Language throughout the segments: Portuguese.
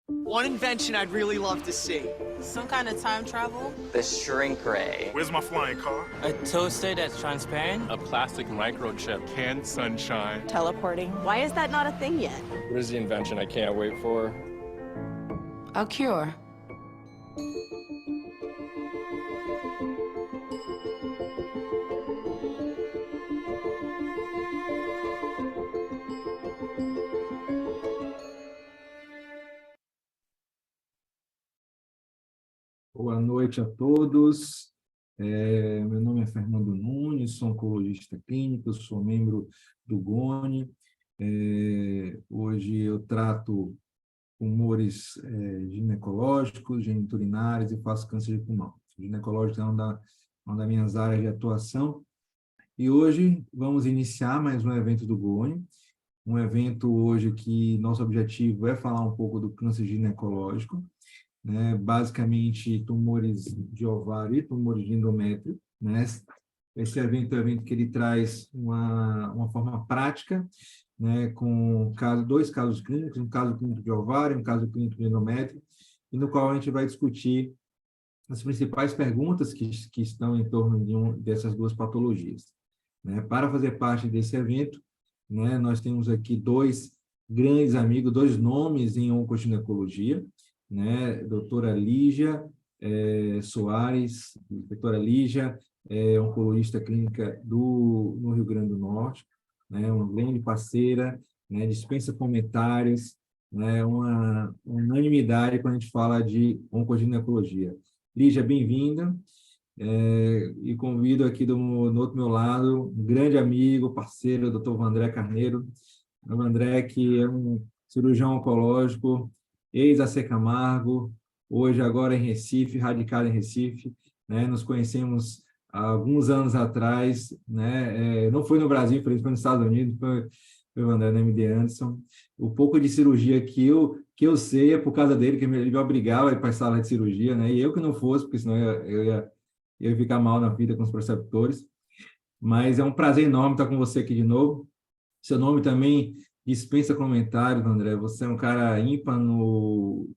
One invention I'd really love to see. Some kind of time travel? The shrink ray. Where's my flying car? A toaster that's transparent? A plastic microchip. Canned sunshine. Teleporting. Why is that not a thing yet? What is the invention I can't wait for? A cure. Boa noite a todos. Meu nome é Fernando Nunes, sou oncologista clínico, sou membro do GONI. Hoje eu trato tumores ginecológicos, geniturinários e faço câncer de pulmão. Ginecológico é uma das minhas áreas de atuação. E hoje vamos iniciar mais um evento do GONI, um evento hoje que nosso objetivo é falar um pouco do câncer ginecológico, né, basicamente tumores de ovário e tumores de endométrio, né? Esse evento é um evento que ele traz uma forma prática, né, com dois casos clínicos, um caso clínico de ovário, um caso clínico de endométrio, e no qual a gente vai discutir as principais perguntas que estão em torno dessas duas patologias, né? Para fazer parte desse evento, né, nós temos aqui dois grandes amigos, dois nomes em oncoginecologia, né? Doutora Lígia Soares. Doutora Lígia é oncologista clínica no Rio Grande do Norte, né? Uma grande parceira, né? Dispensa comentários, né? Uma unanimidade quando a gente fala de oncoginecologia. Lígia, bem-vinda, e convido aqui no outro meu lado um grande amigo, parceiro, doutor Vandré Carneiro. O Vandré, que é um cirurgião oncológico, ex-AC Camargo, hoje agora em Recife, radicado em Recife, né? Nos conhecemos há alguns anos atrás, né? Não foi no Brasil, foi nos Estados Unidos, foi o André na MD Anderson. O pouco de cirurgia que eu sei é por causa dele, que ele me obrigava a ir para a sala de cirurgia, né? E eu que não fosse, porque senão eu ia ficar mal na vida com os preceptores. Mas é um prazer enorme estar com você aqui de novo. Seu nome também dispensa comentários, André. Você é um cara ímpar no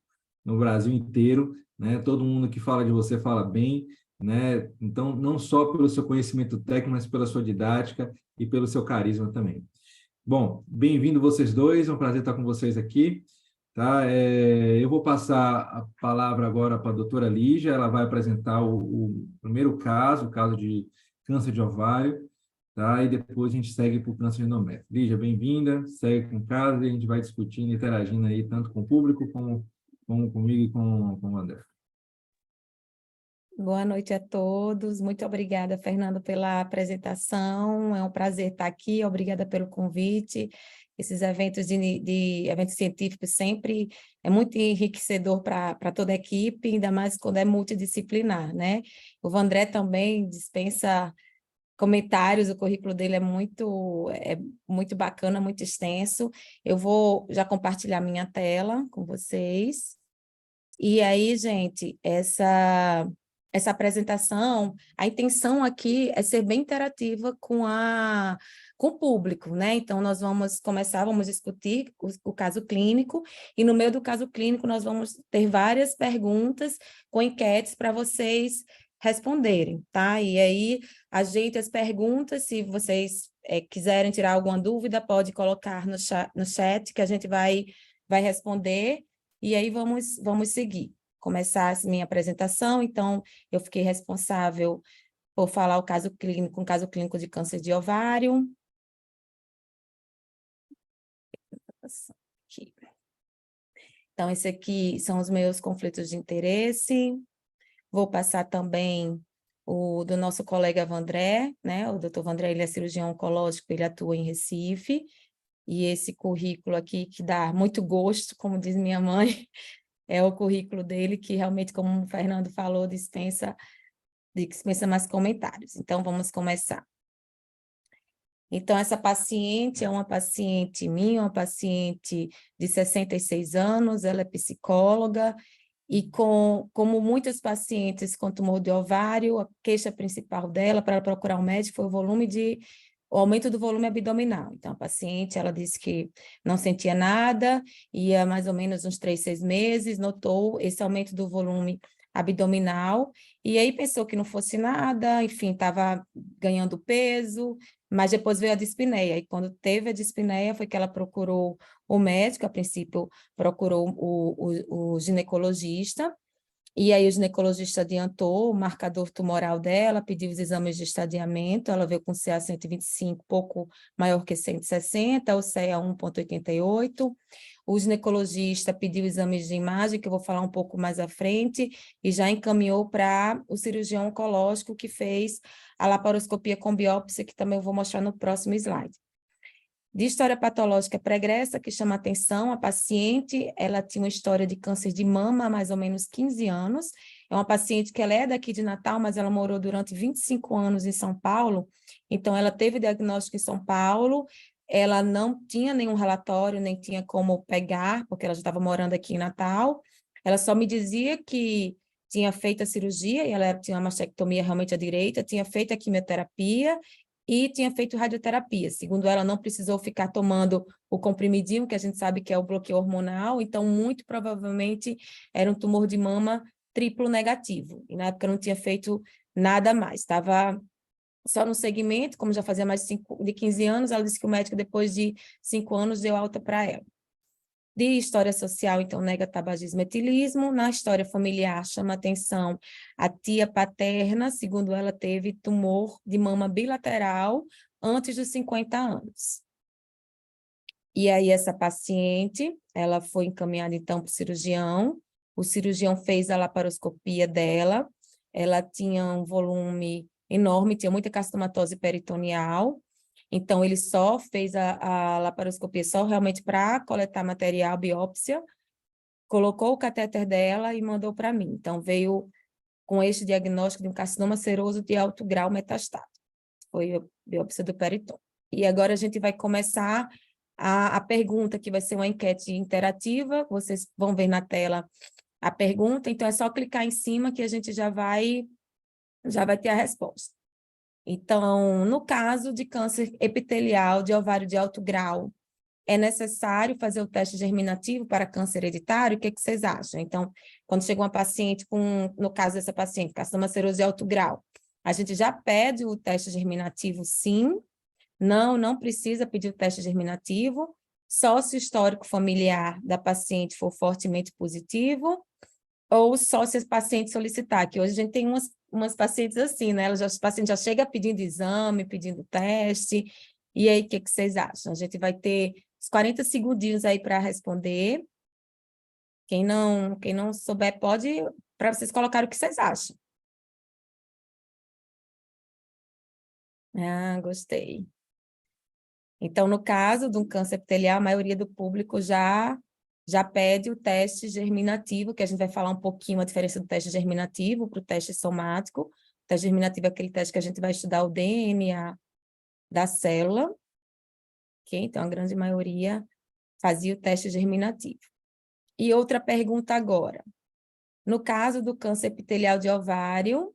Brasil inteiro, né? Todo mundo que fala de você fala bem, né? Então, não só pelo seu conhecimento técnico, mas pela sua didática e pelo seu carisma também. Bom, bem-vindo vocês dois, é um prazer estar com vocês aqui. Tá? Eu vou passar a palavra agora para a doutora Lígia, ela vai apresentar o primeiro caso, o caso de câncer de ovário, tá? E depois a gente segue para o câncer de endométrio. Lígia, bem-vinda, segue com o caso e a gente vai discutindo, interagindo aí, tanto com o público como comigo e com o André. Boa noite a todos. Muito obrigada, Fernando, pela apresentação. É um prazer estar aqui. Obrigada pelo convite. Esses eventos de eventos científicos sempre é muito enriquecedor para toda a equipe, ainda mais quando é multidisciplinar, né? O Vandré também dispensa comentários, o currículo dele é muito bacana, muito extenso. Eu vou já compartilhar minha tela com vocês. E aí, gente, essa apresentação, a intenção aqui é ser bem interativa com o público, né? Então, nós vamos discutir o caso clínico, e no meio do caso clínico nós vamos ter várias perguntas com enquetes para vocês responderem, tá? E aí, ajeite as perguntas, se vocês quiserem tirar alguma dúvida, pode colocar no chat que a gente vai responder, e aí vamos seguir. Começar a minha apresentação. Então, eu fiquei responsável por falar um caso clínico de câncer de ovário. Aqui. Então, esse aqui são os meus conflitos de interesse. Vou passar também o do nosso colega Vandré, né? O doutor Vandré, ele é cirurgião oncológico, ele atua em Recife, e esse currículo aqui que dá muito gosto, como diz minha mãe, é o currículo dele, que realmente, como o Fernando falou, dispensa mais comentários. Então, vamos começar. Então, essa paciente é uma paciente minha, uma paciente de 66 anos, ela é psicóloga, e como muitas pacientes com tumor de ovário, a queixa principal dela, para ela procurar um médico, foi o volume de o aumento do volume abdominal. Então, a paciente, ela disse que não sentia nada, ia mais ou menos uns 3, 6 meses, notou esse aumento do volume abdominal, e aí pensou que não fosse nada, enfim, estava ganhando peso, mas depois veio a dispneia, e quando teve a dispneia foi que ela procurou o médico, a princípio procurou o ginecologista, e aí o ginecologista adiantou o marcador tumoral dela, pediu os exames de estadiamento, ela veio com CA 125, pouco maior que 160, o CEA 1,88. O ginecologista pediu exames de imagem, que eu vou falar um pouco mais à frente, e já encaminhou para o cirurgião oncológico que fez a laparoscopia com biópsia, que também eu vou mostrar no próximo slide. De história patológica pregressa, que chama atenção, a paciente, ela tinha uma história de câncer de mama há mais ou menos 15 anos, é uma paciente que ela é daqui de Natal, mas ela morou durante 25 anos em São Paulo, então ela teve diagnóstico em São Paulo, ela não tinha nenhum relatório, nem tinha como pegar, porque ela já estava morando aqui em Natal, ela só me dizia que tinha feito a cirurgia, e ela tinha uma mastectomia realmente à direita, tinha feito a quimioterapia, e tinha feito radioterapia. Segundo ela, não precisou ficar tomando o comprimidinho, que a gente sabe que é o bloqueio hormonal, então muito provavelmente era um tumor de mama triplo negativo. E na época não tinha feito nada mais, estava só no segmento, como já fazia mais de 15 anos, ela disse que o médico, depois de 5 anos, deu alta para ela. De história social, então, nega tabagismo e etilismo. Na história familiar, chama atenção a tia paterna, segundo ela, teve tumor de mama bilateral antes dos 50 anos. E aí, essa paciente, ela foi encaminhada, então, para o cirurgião fez a laparoscopia dela, ela tinha um volume enorme, tinha muita carcinomatose peritoneal, então, ele só fez a laparoscopia só realmente para coletar material, biópsia, colocou o catéter dela e mandou para mim. Então, veio com este diagnóstico de um carcinoma seroso de alto grau metastático. Foi a biópsia do peritônio. E agora a gente vai começar a pergunta, que vai ser uma enquete interativa. Vocês vão ver na tela a pergunta. Então, é só clicar em cima que a gente já vai ter a resposta. Então, no caso de câncer epitelial de ovário de alto grau, é necessário fazer o teste germinativo para câncer hereditário? O que vocês acham? Então, quando chega uma paciente no caso dessa paciente, carcinoma seroso de alto grau, a gente já pede o teste germinativo, sim. Não precisa pedir o teste germinativo, só se o histórico familiar da paciente for fortemente positivo, ou só se a paciente solicitar, que hoje a gente tem umas pacientes assim, né? Os pacientes já chegam pedindo exame, pedindo teste, e aí o que vocês acham? A gente vai ter uns 40 segundinhos aí para responder. Quem não souber, pode, para vocês colocarem o que vocês acham. Ah, gostei. Então, no caso de um câncer epitelial, a maioria do público já pede o teste germinativo, que a gente vai falar um pouquinho a diferença do teste germinativo para o teste somático. O teste germinativo é aquele teste que a gente vai estudar o DNA da célula. Okay? Então, a grande maioria fazia o teste germinativo. E outra pergunta agora. No caso do câncer epitelial de ovário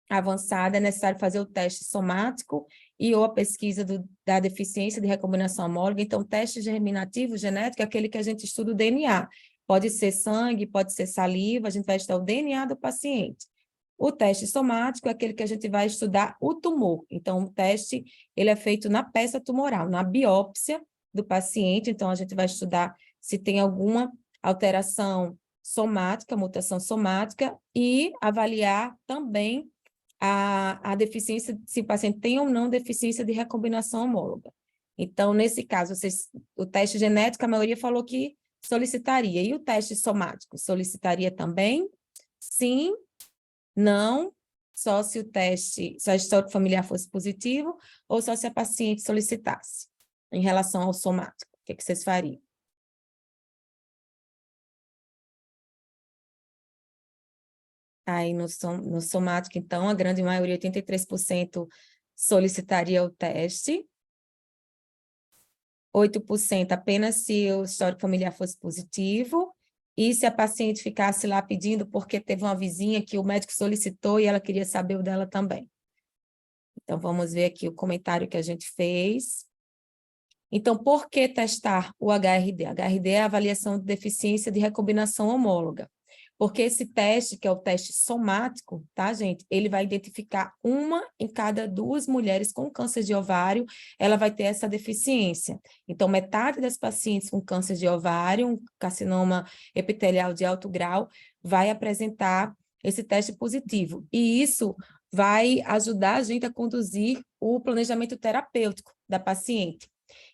avançado, é necessário fazer o teste somático ou a pesquisa da deficiência de recombinação homóloga. Então, o teste germinativo genético é aquele que a gente estuda o DNA. Pode ser sangue, pode ser saliva, a gente vai estudar o DNA do paciente. O teste somático é aquele que a gente vai estudar o tumor. Então, o teste ele é feito na peça tumoral, na biópsia do paciente. Então, a gente vai estudar se tem alguma alteração somática, mutação somática, e avaliar também a deficiência, se o paciente tem ou não deficiência de recombinação homóloga. Então, nesse caso, o teste genético, a maioria falou que solicitaria. E o teste somático, solicitaria também? Sim, não, só se a história familiar fosse positivo, ou só se a paciente solicitasse, em relação ao somático. O que vocês fariam? Aí, no somático, então, a grande maioria, 83%, solicitaria o teste. 8% apenas se o histórico familiar fosse positivo. E se a paciente ficasse lá pedindo porque teve uma vizinha que o médico solicitou e ela queria saber o dela também. Então, vamos ver aqui o comentário que a gente fez. Então, por que testar o HRD? HRD é a avaliação de deficiência de recombinação homóloga. Porque esse teste, que é o teste somático, tá, gente? Ele vai identificar uma em cada 2 mulheres com câncer de ovário, ela vai ter essa deficiência. Então, metade das pacientes com câncer de ovário, um carcinoma epitelial de alto grau, vai apresentar esse teste positivo. E isso vai ajudar a gente a conduzir o planejamento terapêutico da paciente.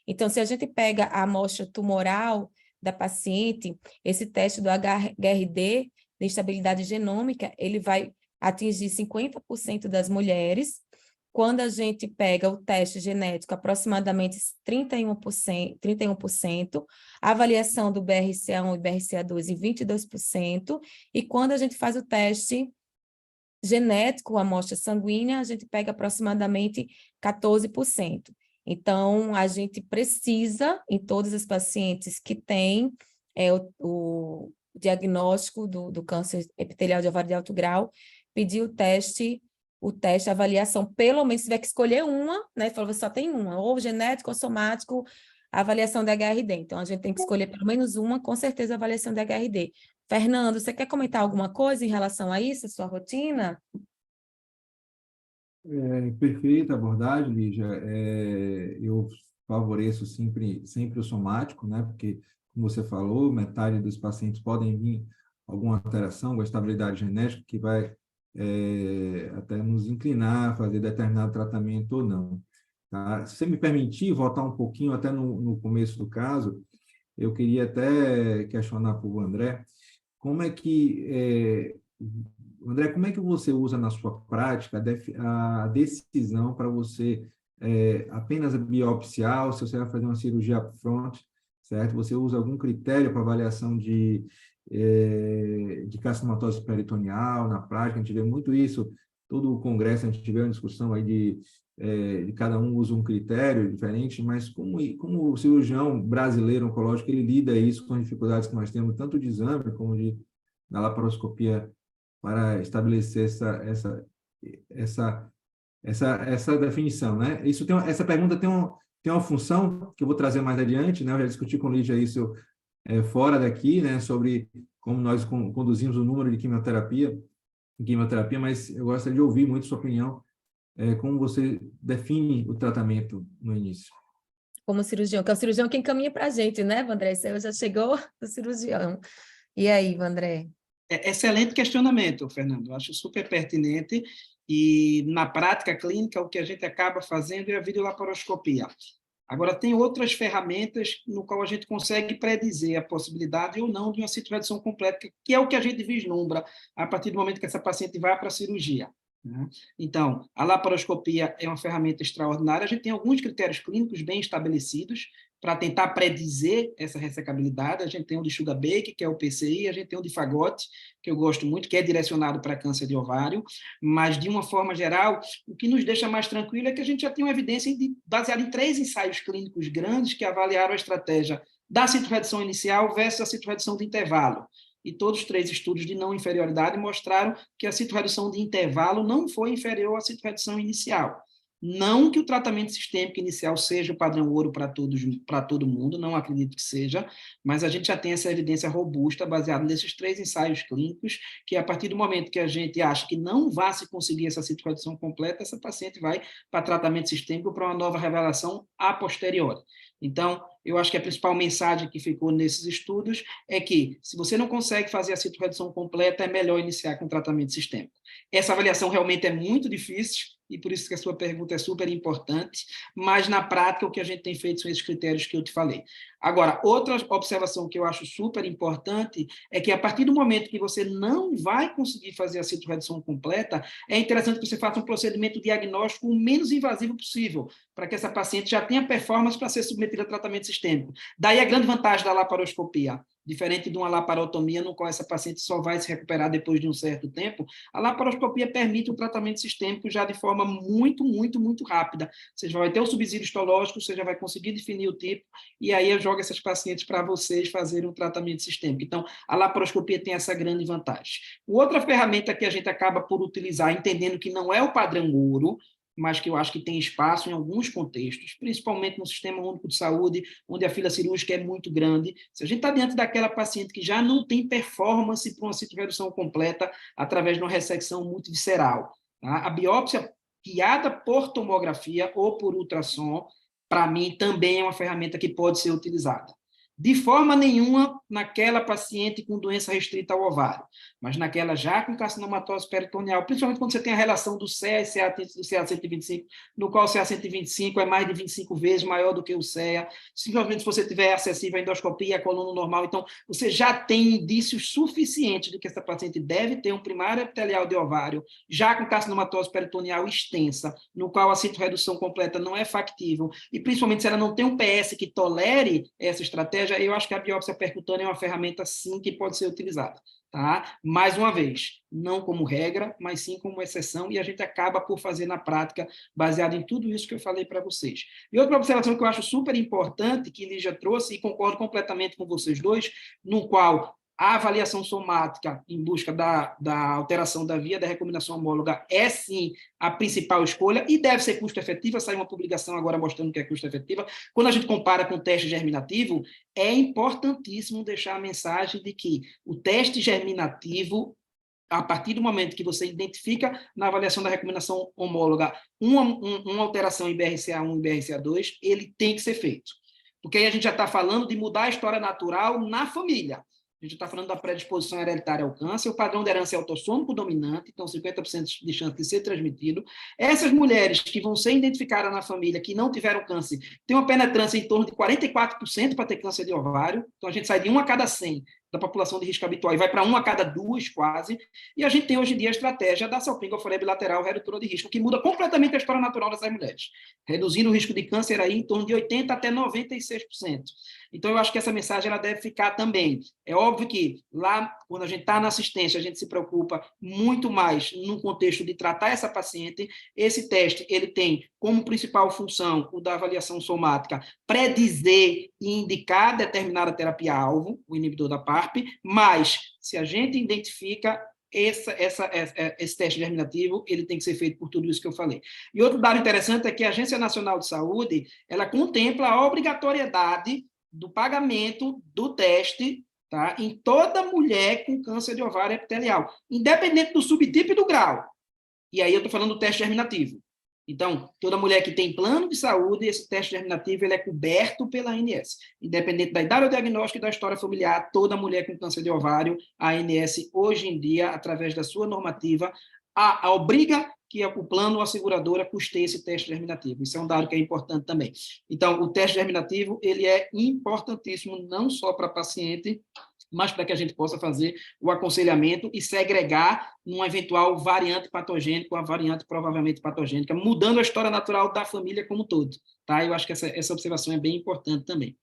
Então, se a gente pega a amostra tumoral da paciente, esse teste do HRD, de instabilidade genômica, ele vai atingir 50% das mulheres. Quando a gente pega o teste genético, aproximadamente 31%, a avaliação do BRCA1 e BRCA2 em 22%, e quando a gente faz o teste genético, a amostra sanguínea, a gente pega aproximadamente 14%. Então, a gente precisa, em todas as pacientes que têm o diagnóstico do câncer epitelial de ovário de alto grau, pedir o teste, a avaliação, pelo menos se tiver que escolher uma, né? Falou, só tem uma, ou genético ou somático, a avaliação da HRD. Então, a gente tem que escolher pelo menos uma, com certeza, a avaliação da HRD. Fernando, você quer comentar alguma coisa em relação a isso, a sua rotina? Perfeita abordagem, Lígia. Eu favoreço sempre o somático, né? Porque, como você falou, metade dos pacientes podem vir alguma alteração, com estabilidade genética, que vai até nos inclinar a fazer determinado tratamento ou não. Tá? Se você me permitir voltar um pouquinho até no começo do caso, eu queria até questionar para o André, André, como é que você usa na sua prática a decisão para você apenas biopsiar, ou se você vai fazer uma cirurgia upfront, certo? Você usa algum critério para avaliação de carcinomatose peritoneal na prática? A gente vê muito isso, todo o congresso a gente vê uma discussão aí de cada um usa um critério diferente, mas como o cirurgião brasileiro oncológico, ele lida isso com as dificuldades que nós temos, tanto de exame como da laparoscopia, para estabelecer essa definição, né? Essa pergunta tem uma função que eu vou trazer mais adiante, né? Eu já discuti com o Lígia isso fora daqui, né? Sobre como nós conduzimos o número de quimioterapia, mas eu gostaria de ouvir muito sua opinião, como você define o tratamento no início. Como cirurgião, que é o cirurgião que encaminha para a gente, né, Vandré? Você já chegou do cirurgião. E aí, Vandré? Excelente questionamento, Fernando. Acho super pertinente. E, na prática clínica, o que a gente acaba fazendo é a videolaparoscopia. Agora, tem outras ferramentas no qual a gente consegue predizer a possibilidade ou não de uma citorredução completa, que é o que a gente vislumbra a partir do momento que essa paciente vai para a cirurgia. Então, a laparoscopia é uma ferramenta extraordinária. A gente tem alguns critérios clínicos bem estabelecidos para tentar predizer essa ressecabilidade. A gente tem o de Sugar-Baker, que é o PCI, a gente tem o de Fagotti, que eu gosto muito, que é direcionado para câncer de ovário, mas, de uma forma geral, o que nos deixa mais tranquilo é que a gente já tem uma evidência baseada em 3 ensaios clínicos grandes que avaliaram a estratégia da citorredução inicial versus a citorredução de intervalo. E todos os 3 estudos de não inferioridade mostraram que a citorredução de intervalo não foi inferior à citorredução inicial. Não que o tratamento sistêmico inicial seja o padrão ouro para todo mundo, não acredito que seja, mas a gente já tem essa evidência robusta baseada nesses 3 ensaios clínicos, que a partir do momento que a gente acha que não vai se conseguir essa citorredução completa, essa paciente vai para tratamento sistêmico para uma nova revelação a posteriori. Então, eu acho que a principal mensagem que ficou nesses estudos é que, se você não consegue fazer a citorredução completa, é melhor iniciar com tratamento sistêmico. Essa avaliação realmente é muito difícil, e por isso que a sua pergunta é super importante, mas, na prática, o que a gente tem feito são esses critérios que eu te falei. Agora, outra observação que eu acho super importante é que, a partir do momento que você não vai conseguir fazer a citorredução completa, é interessante que você faça um procedimento diagnóstico o menos invasivo possível, para que essa paciente já tenha performance para ser submetida a tratamento sistêmico. Daí a grande vantagem da laparoscopia. Diferente de uma laparotomia, no qual essa paciente só vai se recuperar depois de um certo tempo, a laparoscopia permite o tratamento sistêmico já de forma muito, muito, muito rápida. Você já vai ter o subsídio histológico, você já vai conseguir definir o tipo, e aí eu jogo essas pacientes para vocês fazerem um tratamento sistêmico. Então, a laparoscopia tem essa grande vantagem. Outra ferramenta que a gente acaba por utilizar, entendendo que não é o padrão ouro, mas que eu acho que tem espaço em alguns contextos, principalmente no Sistema Único de Saúde, onde a fila cirúrgica é muito grande. Se a gente está diante daquela paciente que já não tem performance para uma citorredução completa através de uma ressecção multivisceral, tá? A biópsia guiada por tomografia ou por ultrassom, para mim, também é uma ferramenta que pode ser utilizada. De forma nenhuma naquela paciente com doença restrita ao ovário, mas naquela já com carcinomatose peritoneal, principalmente quando você tem a relação do CEA e do CA-125, no qual o CA-125 é mais de 25 vezes maior do que o CEA, simplesmente se você tiver acessível à endoscopia, a coluna normal, então você já tem indícios suficientes de que essa paciente deve ter um primário epitelial de ovário, já com carcinomatose peritoneal extensa, no qual a citorredução completa não é factível, e principalmente se ela não tem um PS que tolere essa estratégia, eu acho que a biópsia percutânea é uma ferramenta, sim, que pode ser utilizada. Tá? Mais uma vez, não como regra, mas sim como exceção, e a gente acaba por fazer na prática, baseado em tudo isso que eu falei para vocês. E outra observação que eu acho super importante, que Lígia trouxe, e concordo completamente com vocês dois, no qual a avaliação somática em busca da alteração da via da recombinação homóloga é, sim, a principal escolha e deve ser custo-efetiva. Saiu uma publicação agora mostrando que é custo-efetiva. Quando a gente compara com o teste germinativo, é importantíssimo deixar a mensagem de que o teste germinativo, a partir do momento que você identifica na avaliação da recombinação homóloga uma alteração em BRCA1 e BRCA2, ele tem que ser feito. Porque aí a gente já está falando de mudar a história natural na família. A gente está falando da predisposição hereditária ao câncer, o padrão de herança é autossômico dominante, então 50% de chance de ser transmitido. Essas mulheres que vão ser identificadas na família, que não tiveram câncer, têm uma penetrância em torno de 44% para ter câncer de ovário, então a gente sai de 1 a cada 100 da população de risco habitual e vai para 1 a cada 2, quase, e a gente tem hoje em dia a estratégia da salpingofolia bilateral redutora de risco, que muda completamente a história natural dessas mulheres, reduzindo o risco de câncer aí em torno de 80% até 96%. Então, eu acho que essa mensagem ela deve ficar também. É óbvio que lá, quando a gente está na assistência, a gente se preocupa muito mais no contexto de tratar essa paciente. Esse teste, ele tem como principal função, o da avaliação somática, predizer e indicar determinada terapia-alvo, o inibidor da PARP, mas, se a gente identifica esse teste germinativo, ele tem que ser feito por tudo isso que eu falei. E outro dado interessante é que a Agência Nacional de Saúde, ela contempla a obrigatoriedade do pagamento do teste, tá, em toda mulher com câncer de ovário epitelial, independente do subtipo e do grau. E aí eu estou falando do teste germinativo. Então, toda mulher que tem plano de saúde, esse teste germinativo ele é coberto pela ANS. Independente da idade ou diagnóstico e da história familiar, toda mulher com câncer de ovário, a ANS, hoje em dia, através da sua normativa, obriga que o plano ou a seguradora custeie esse teste germinativo. Isso é um dado que é importante também. Então, o teste germinativo ele é importantíssimo, não só para a paciente, mas para que a gente possa fazer o aconselhamento e segregar numa eventual variante patogênica, uma variante provavelmente patogênica, mudando a história natural da família como um todo. Tá? Eu acho que essa observação é bem importante também.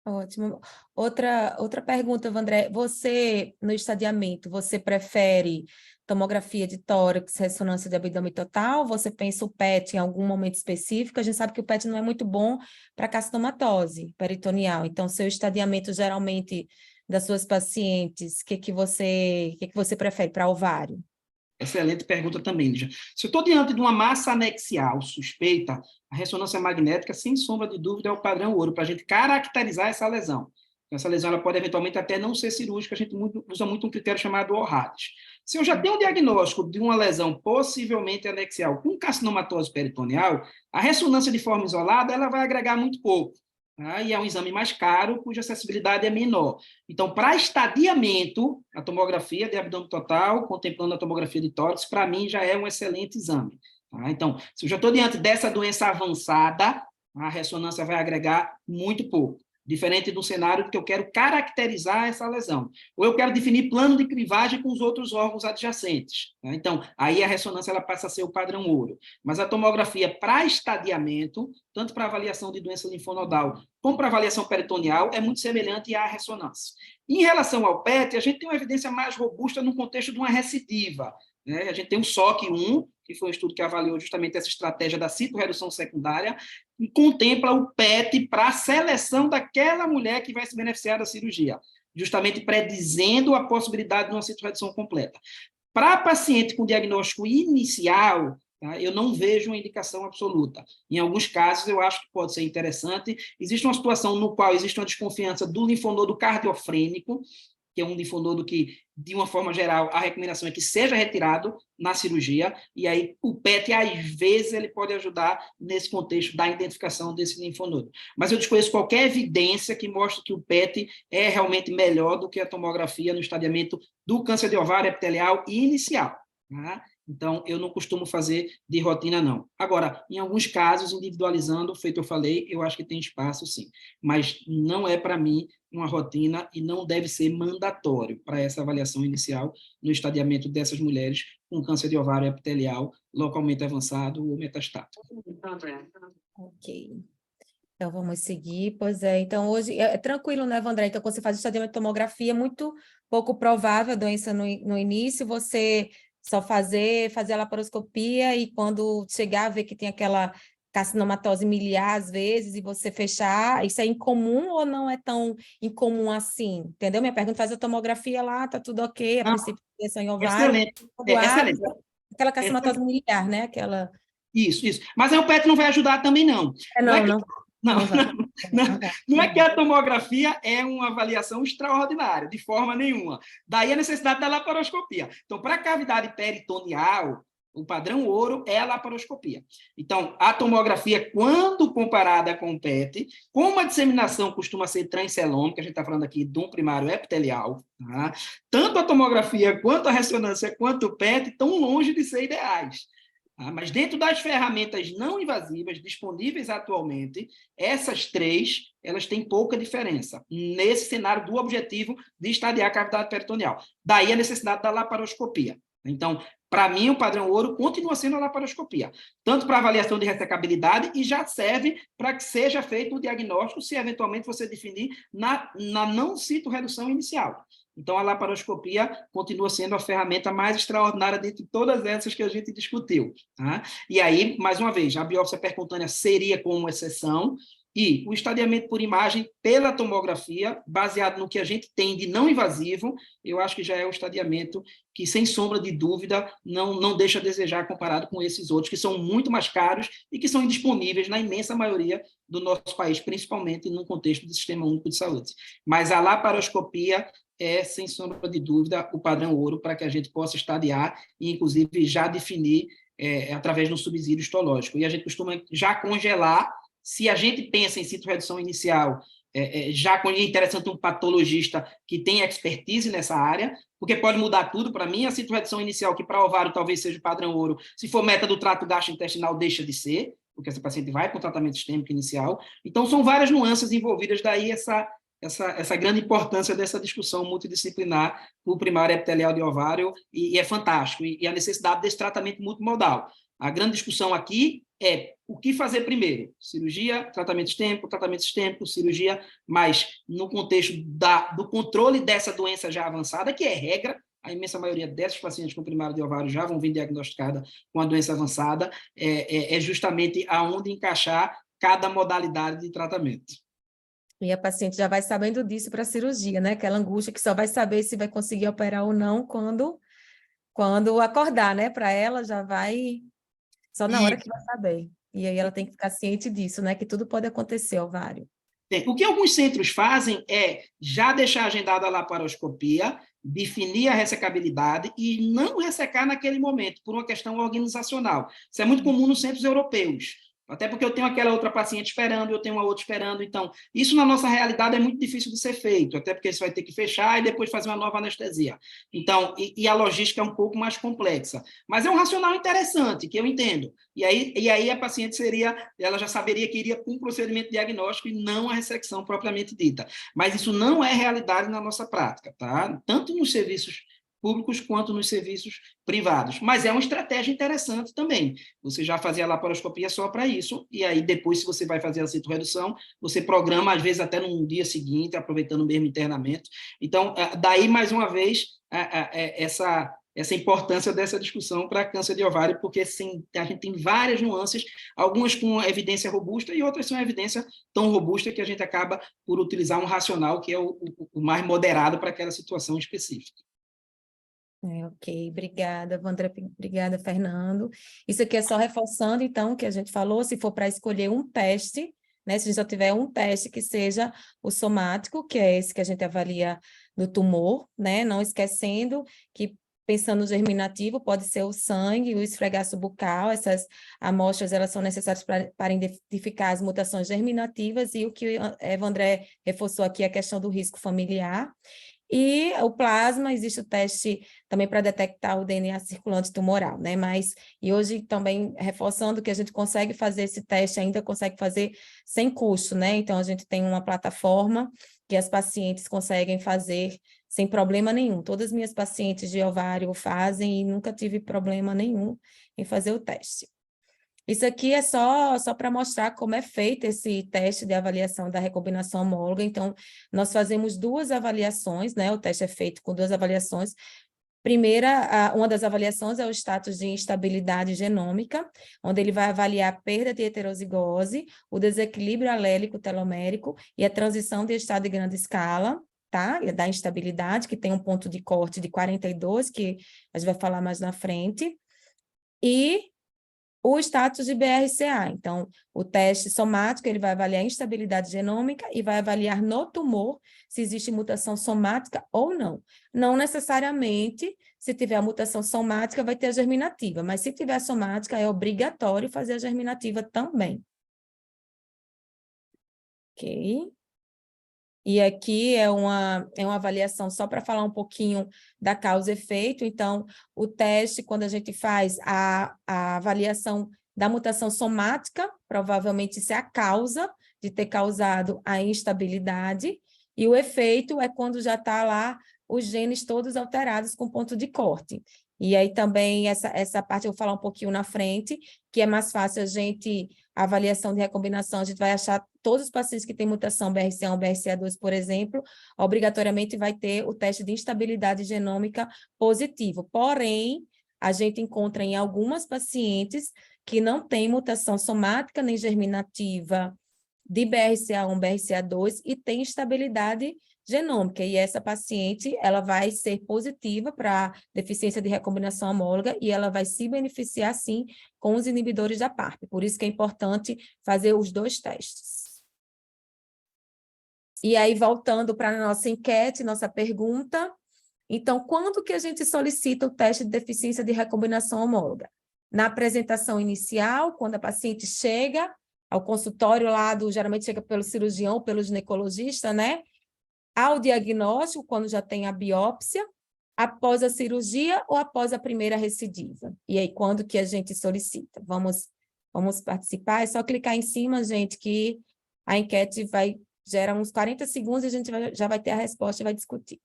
Ótimo. Outra pergunta, Vandré. Você, no estadiamento, você prefere tomografia de tórax, ressonância de abdômen total? Você pensa o PET em algum momento específico? A gente sabe que o PET não é muito bom para carcinomatose peritoneal. Então, seu estadiamento, geralmente, das suas pacientes, o que você prefere para ovário? Excelente pergunta também, Lígia. Se eu estou diante de uma massa anexial suspeita, a ressonância magnética, sem sombra de dúvida, é o padrão ouro, para a gente caracterizar essa lesão. Essa lesão ela pode, eventualmente, até não ser cirúrgica, a gente usa muito um critério chamado ORADS. Se eu já tenho o diagnóstico de uma lesão possivelmente anexial com carcinomatose peritoneal, a ressonância de forma isolada ela vai agregar muito pouco. Tá? E é um exame mais caro, cuja acessibilidade é menor. Então, para estadiamento, a tomografia de abdômen total, contemplando a tomografia de tórax, para mim já é um excelente exame. Tá? Então, se eu já estou diante dessa doença avançada, a ressonância vai agregar muito pouco. Diferente do cenário que eu quero caracterizar essa lesão. Ou eu quero definir plano de crivagem com os outros órgãos adjacentes. Tá? Então, aí a ressonância ela passa a ser o padrão ouro. Mas a tomografia para estadiamento, tanto para avaliação de doença linfonodal como para avaliação peritoneal, é muito semelhante à ressonância. Em relação ao PET, a gente tem uma evidência mais robusta no contexto de uma recidiva. Né? A gente tem o SOC1, que foi um estudo que avaliou justamente essa estratégia da citorredução secundária, e contempla o PET para a seleção daquela mulher que vai se beneficiar da cirurgia, justamente predizendo a possibilidade de uma citorredução completa. Para paciente com diagnóstico inicial, Tá? Eu não vejo uma indicação absoluta. Em alguns casos, eu acho que pode ser interessante. Existe uma situação no qual existe uma desconfiança do linfonodo cardiofrênico, que é um linfonodo que, de uma forma geral, a recomendação é que seja retirado na cirurgia, e aí o PET, às vezes, ele pode ajudar nesse contexto da identificação desse linfonodo. Mas eu desconheço qualquer evidência que mostre que o PET é realmente melhor do que a tomografia no estadiamento do câncer de ovário epitelial inicial. Tá? Então, eu não costumo fazer de rotina, não. Agora, em alguns casos, individualizando, feito eu falei, eu acho que tem espaço, sim. Mas não é, para mim, uma rotina e não deve ser mandatório para essa avaliação inicial no estadiamento dessas mulheres com câncer de ovário epitelial localmente avançado ou metastático. Ok. Então, vamos seguir. Pois é, então hoje é tranquilo, né, Vandré? Então, quando você faz o estadiamento de tomografia, é muito pouco provável a doença no início, você só fazer a laparoscopia e quando chegar, ver que tem aquela carcinomatose miliar às vezes e você fechar, isso é incomum ou não é tão incomum assim? Entendeu? Minha pergunta, faz a tomografia lá, tá tudo ok, a princípio pressão em ovário, Excelente. Excelente. aquela carcinomatose miliar, né? Aquela... Isso. Mas aí o PET não vai ajudar também, não. Não é que a tomografia é uma avaliação extraordinária, de forma nenhuma. Daí a necessidade da laparoscopia. Então, para a cavidade peritoneal, o padrão ouro é a laparoscopia. Então, a tomografia, quando comparada com o PET, como a disseminação costuma ser transcelômica, a gente está falando aqui de um primário epitelial, tá? Tanto a tomografia, quanto a ressonância, quanto o PET estão longe de ser ideais. Mas dentro das ferramentas não invasivas disponíveis atualmente, essas três, elas têm pouca diferença nesse cenário do objetivo de estadiar a cavidade peritoneal. Daí a necessidade da laparoscopia. Então, para mim, o padrão ouro continua sendo a laparoscopia, tanto para avaliação de ressecabilidade e já serve para que seja feito o diagnóstico se eventualmente você definir na não cito-redução inicial. Então, a laparoscopia continua sendo a ferramenta mais extraordinária dentre todas essas que a gente discutiu. Tá? E aí, mais uma vez, a biópsia percutânea seria como exceção, e o estadiamento por imagem pela tomografia, baseado no que a gente tem de não invasivo, eu acho que já é o estadiamento que, sem sombra de dúvida, não deixa a desejar comparado com esses outros, que são muito mais caros e que são indisponíveis na imensa maioria do nosso país, principalmente no contexto do Sistema Único de Saúde. Mas a laparoscopia é, sem sombra de dúvida, o padrão ouro para que a gente possa estadiar e, inclusive, já definir através de um subsídio histológico. E a gente costuma já congelar. Se a gente pensa em cito-redução inicial, já é interessante um patologista que tem expertise nessa área, porque pode mudar tudo para mim. A cito-redução inicial, que para ovário talvez seja o padrão ouro, se for meta do trato gastrointestinal, deixa de ser, porque essa paciente vai para o tratamento sistêmico inicial. Então, são várias nuances envolvidas, daí essa grande importância dessa discussão multidisciplinar para o primário epitelial de ovário, e é fantástico, e a necessidade desse tratamento multimodal. A grande discussão aqui é o que fazer primeiro, cirurgia, tratamento sistêmico, cirurgia, mas no contexto do controle dessa doença já avançada, que é regra, a imensa maioria dessas pacientes com primário de ovário já vão vir diagnosticada com a doença avançada, é justamente aonde encaixar cada modalidade de tratamento. E a paciente já vai sabendo disso para a cirurgia, né? Aquela angústia que só vai saber se vai conseguir operar ou não quando acordar, né? Para ela já vai só na hora que vai saber. E aí ela tem que ficar ciente disso, né? Que tudo pode acontecer, ovário. O que alguns centros fazem é já deixar agendada a laparoscopia, definir a ressecabilidade e não ressecar naquele momento, por uma questão organizacional. Isso é muito comum nos centros europeus. Até porque eu tenho aquela outra paciente esperando, eu tenho uma outra esperando. Então, isso na nossa realidade é muito difícil de ser feito, até porque você vai ter que fechar e depois fazer uma nova anestesia. Então, e a logística é um pouco mais complexa. Mas é um racional interessante, que eu entendo. E aí a paciente ela já saberia que iria para um procedimento diagnóstico e não a ressecção propriamente dita. Mas isso não é realidade na nossa prática, tá? Tanto nos serviços públicos quanto nos serviços privados. Mas é uma estratégia interessante também. Você já fazia a laparoscopia só para isso, e aí depois, se você vai fazer a cito-redução, você programa, às vezes, até no dia seguinte, aproveitando mesmo internamento. Então, daí, mais uma vez, essa importância dessa discussão para câncer de ovário, porque sim, a gente tem várias nuances, algumas com evidência robusta e outras sem evidência tão robusta que a gente acaba por utilizar um racional que é o mais moderado para aquela situação específica. Ok, obrigada, Vandré, obrigada, Fernando. Isso aqui é só reforçando, então, o que a gente falou, se for para escolher um teste, né, se a gente só tiver um teste que seja o somático, que é esse que a gente avalia no tumor, né, não esquecendo que, pensando no germinativo, pode ser o sangue, o esfregaço bucal, essas amostras, elas são necessárias para identificar as mutações germinativas, e o que Vandré reforçou aqui, a questão do risco familiar. E o plasma, existe o teste também para detectar o DNA circulante tumoral, né? E hoje também reforçando que a gente consegue fazer esse teste, ainda consegue fazer sem custo, né? Então, a gente tem uma plataforma que as pacientes conseguem fazer sem problema nenhum. Todas as minhas pacientes de ovário fazem e nunca tive problema nenhum em fazer o teste. Isso aqui é só para mostrar como é feito esse teste de avaliação da recombinação homóloga. Então, nós fazemos 2 avaliações, né? O teste é feito com 2 avaliações. Primeira, uma das avaliações é o status de instabilidade genômica, onde ele vai avaliar a perda de heterozigose, o desequilíbrio alélico telomérico e a transição de estado de grande escala, tá? E da instabilidade, que tem um ponto de corte de 42, que a gente vai falar mais na frente. E o status de BRCA. Então, o teste somático, ele vai avaliar a instabilidade genômica e vai avaliar no tumor se existe mutação somática ou não. Não necessariamente, se tiver a mutação somática, vai ter a germinativa, mas se tiver a somática, é obrigatório fazer a germinativa também. Ok? E aqui é uma avaliação só para falar um pouquinho da causa e efeito. Então, o teste, quando a gente faz a avaliação da mutação somática, provavelmente isso é a causa de ter causado a instabilidade, e o efeito é quando já está lá os genes todos alterados com ponto de corte. E aí também essa parte eu vou falar um pouquinho na frente, que é mais fácil a avaliação de recombinação, a gente vai achar todos os pacientes que têm mutação BRCA1, BRCA2, por exemplo, obrigatoriamente vai ter o teste de instabilidade genômica positivo. Porém, a gente encontra em algumas pacientes que não têm mutação somática nem germinativa de BRCA1, BRCA2 e tem instabilidade genômica, e essa paciente, ela vai ser positiva para deficiência de recombinação homóloga e ela vai se beneficiar, sim, com os inibidores da PARP. Por isso que é importante fazer os 2 testes. E aí, voltando para a nossa enquete, nossa pergunta, então, quando que a gente solicita o teste de deficiência de recombinação homóloga? Na apresentação inicial, quando a paciente chega ao consultório lá, geralmente chega pelo cirurgião ou pelo ginecologista, né? Ao diagnóstico, quando já tem a biópsia, após a cirurgia ou após a primeira recidiva. E aí, quando que a gente solicita? Vamos participar? É só clicar em cima, gente, que a enquete gera uns 40 segundos e a gente já vai ter a resposta e vai discutir.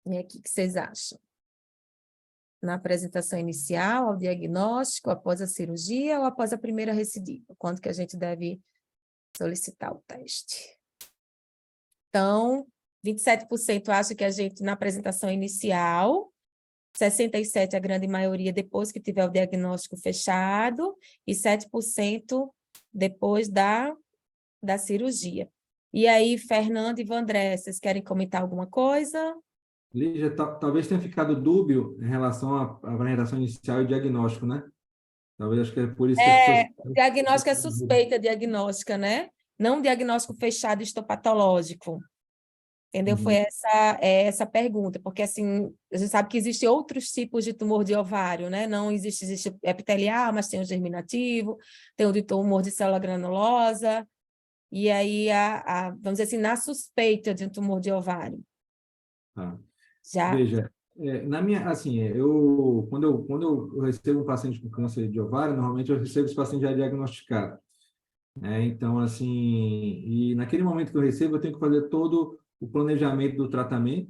E aqui, o que vocês acham? Na apresentação inicial, ao diagnóstico, após a cirurgia ou após a primeira recidiva? Quando que a gente deve solicitar o teste? Então, 27% acha que a gente, na apresentação inicial, 67% a grande maioria depois que tiver o diagnóstico fechado, e 7% depois da cirurgia. E aí, Fernando e Vandré, vocês querem comentar alguma coisa? Lígia, talvez tenha ficado dúbio em relação à avaliação inicial e diagnóstico, né? Talvez, acho que é por isso que as pessoas... Diagnóstico é suspeita diagnóstica, né? Não diagnóstico fechado histopatológico. Entendeu? Uhum. Foi essa pergunta, porque assim, a gente sabe que existem outros tipos de tumor de ovário, né? Não existe epitelial, mas tem o germinativo, tem o de tumor de célula granulosa, e aí, vamos dizer assim, na suspeita de um tumor de ovário. Tá. Já? Veja, assim, quando eu recebo um paciente com câncer de ovário, normalmente eu recebo esse paciente já diagnosticado. Então, assim, e naquele momento que eu recebo, eu tenho que fazer todo o planejamento do tratamento,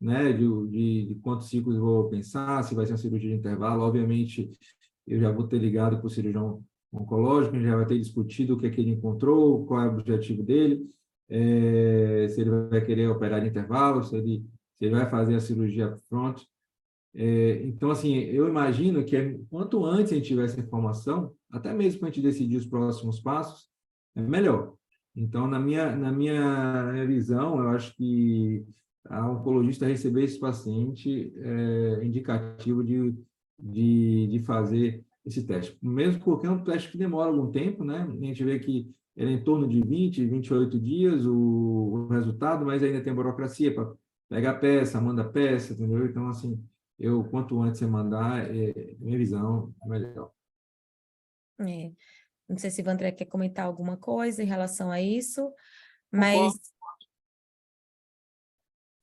né, de quantos ciclos eu vou pensar, se vai ser uma cirurgia de intervalo. Obviamente, eu já vou ter ligado para o cirurgião oncológico, a gente já vai ter discutido o que é que ele encontrou, qual é o objetivo dele, se ele vai querer operar de intervalo, se ele vai fazer a cirurgia front. Então, assim, eu imagino que quanto antes a gente tiver essa informação, até mesmo para a gente decidir os próximos passos, é melhor. Então, na minha visão, eu acho que a oncologista receber esse paciente é indicativo de fazer esse teste. Mesmo porque é um teste que demora algum tempo, né? A gente vê que ele é em torno de 20, 28 dias o resultado, mas ainda tem burocracia para pegar a peça, manda a peça, entendeu? Então, assim, quanto antes você mandar, minha visão, é melhor. É. Não sei se o Vandré quer comentar alguma coisa em relação a isso, mas...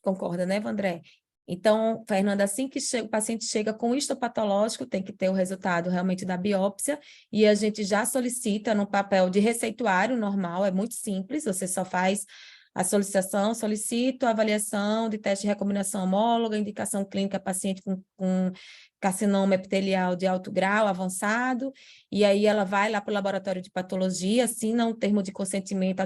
Concorda, né, Vandré? Então, Fernanda, assim que o paciente chega com histopatológico, tem que ter o resultado realmente da biópsia, e a gente já solicita no papel de receituário normal, é muito simples, você só faz a solicitação, solicito a avaliação de teste de recombinação homóloga, indicação clínica paciente com carcinoma epitelial de alto grau, avançado, e aí ela vai lá para o laboratório de patologia, assina um termo de consentimento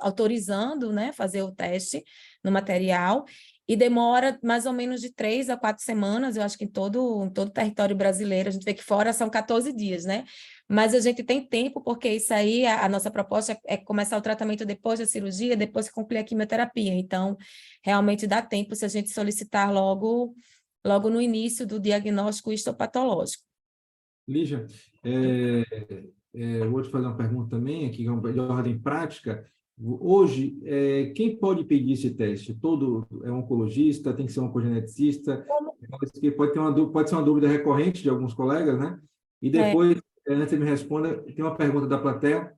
autorizando, né, fazer o teste no material, e demora mais ou menos de 3 a 4 semanas, eu acho que em todo o território brasileiro, a gente vê que fora são 14 dias, né? Mas a gente tem tempo, porque isso aí, a nossa proposta é começar o tratamento depois da cirurgia, depois que concluir a quimioterapia. Então, realmente dá tempo se a gente solicitar logo no início do diagnóstico histopatológico. Lígia, eu vou te fazer uma pergunta também, aqui de ordem prática. Hoje, quem pode pedir esse teste? Todo é um oncologista, tem que ser um oncogeneticista? Porque pode ser uma dúvida recorrente de alguns colegas, né? E depois, antes de me responda, tem uma pergunta da plateia.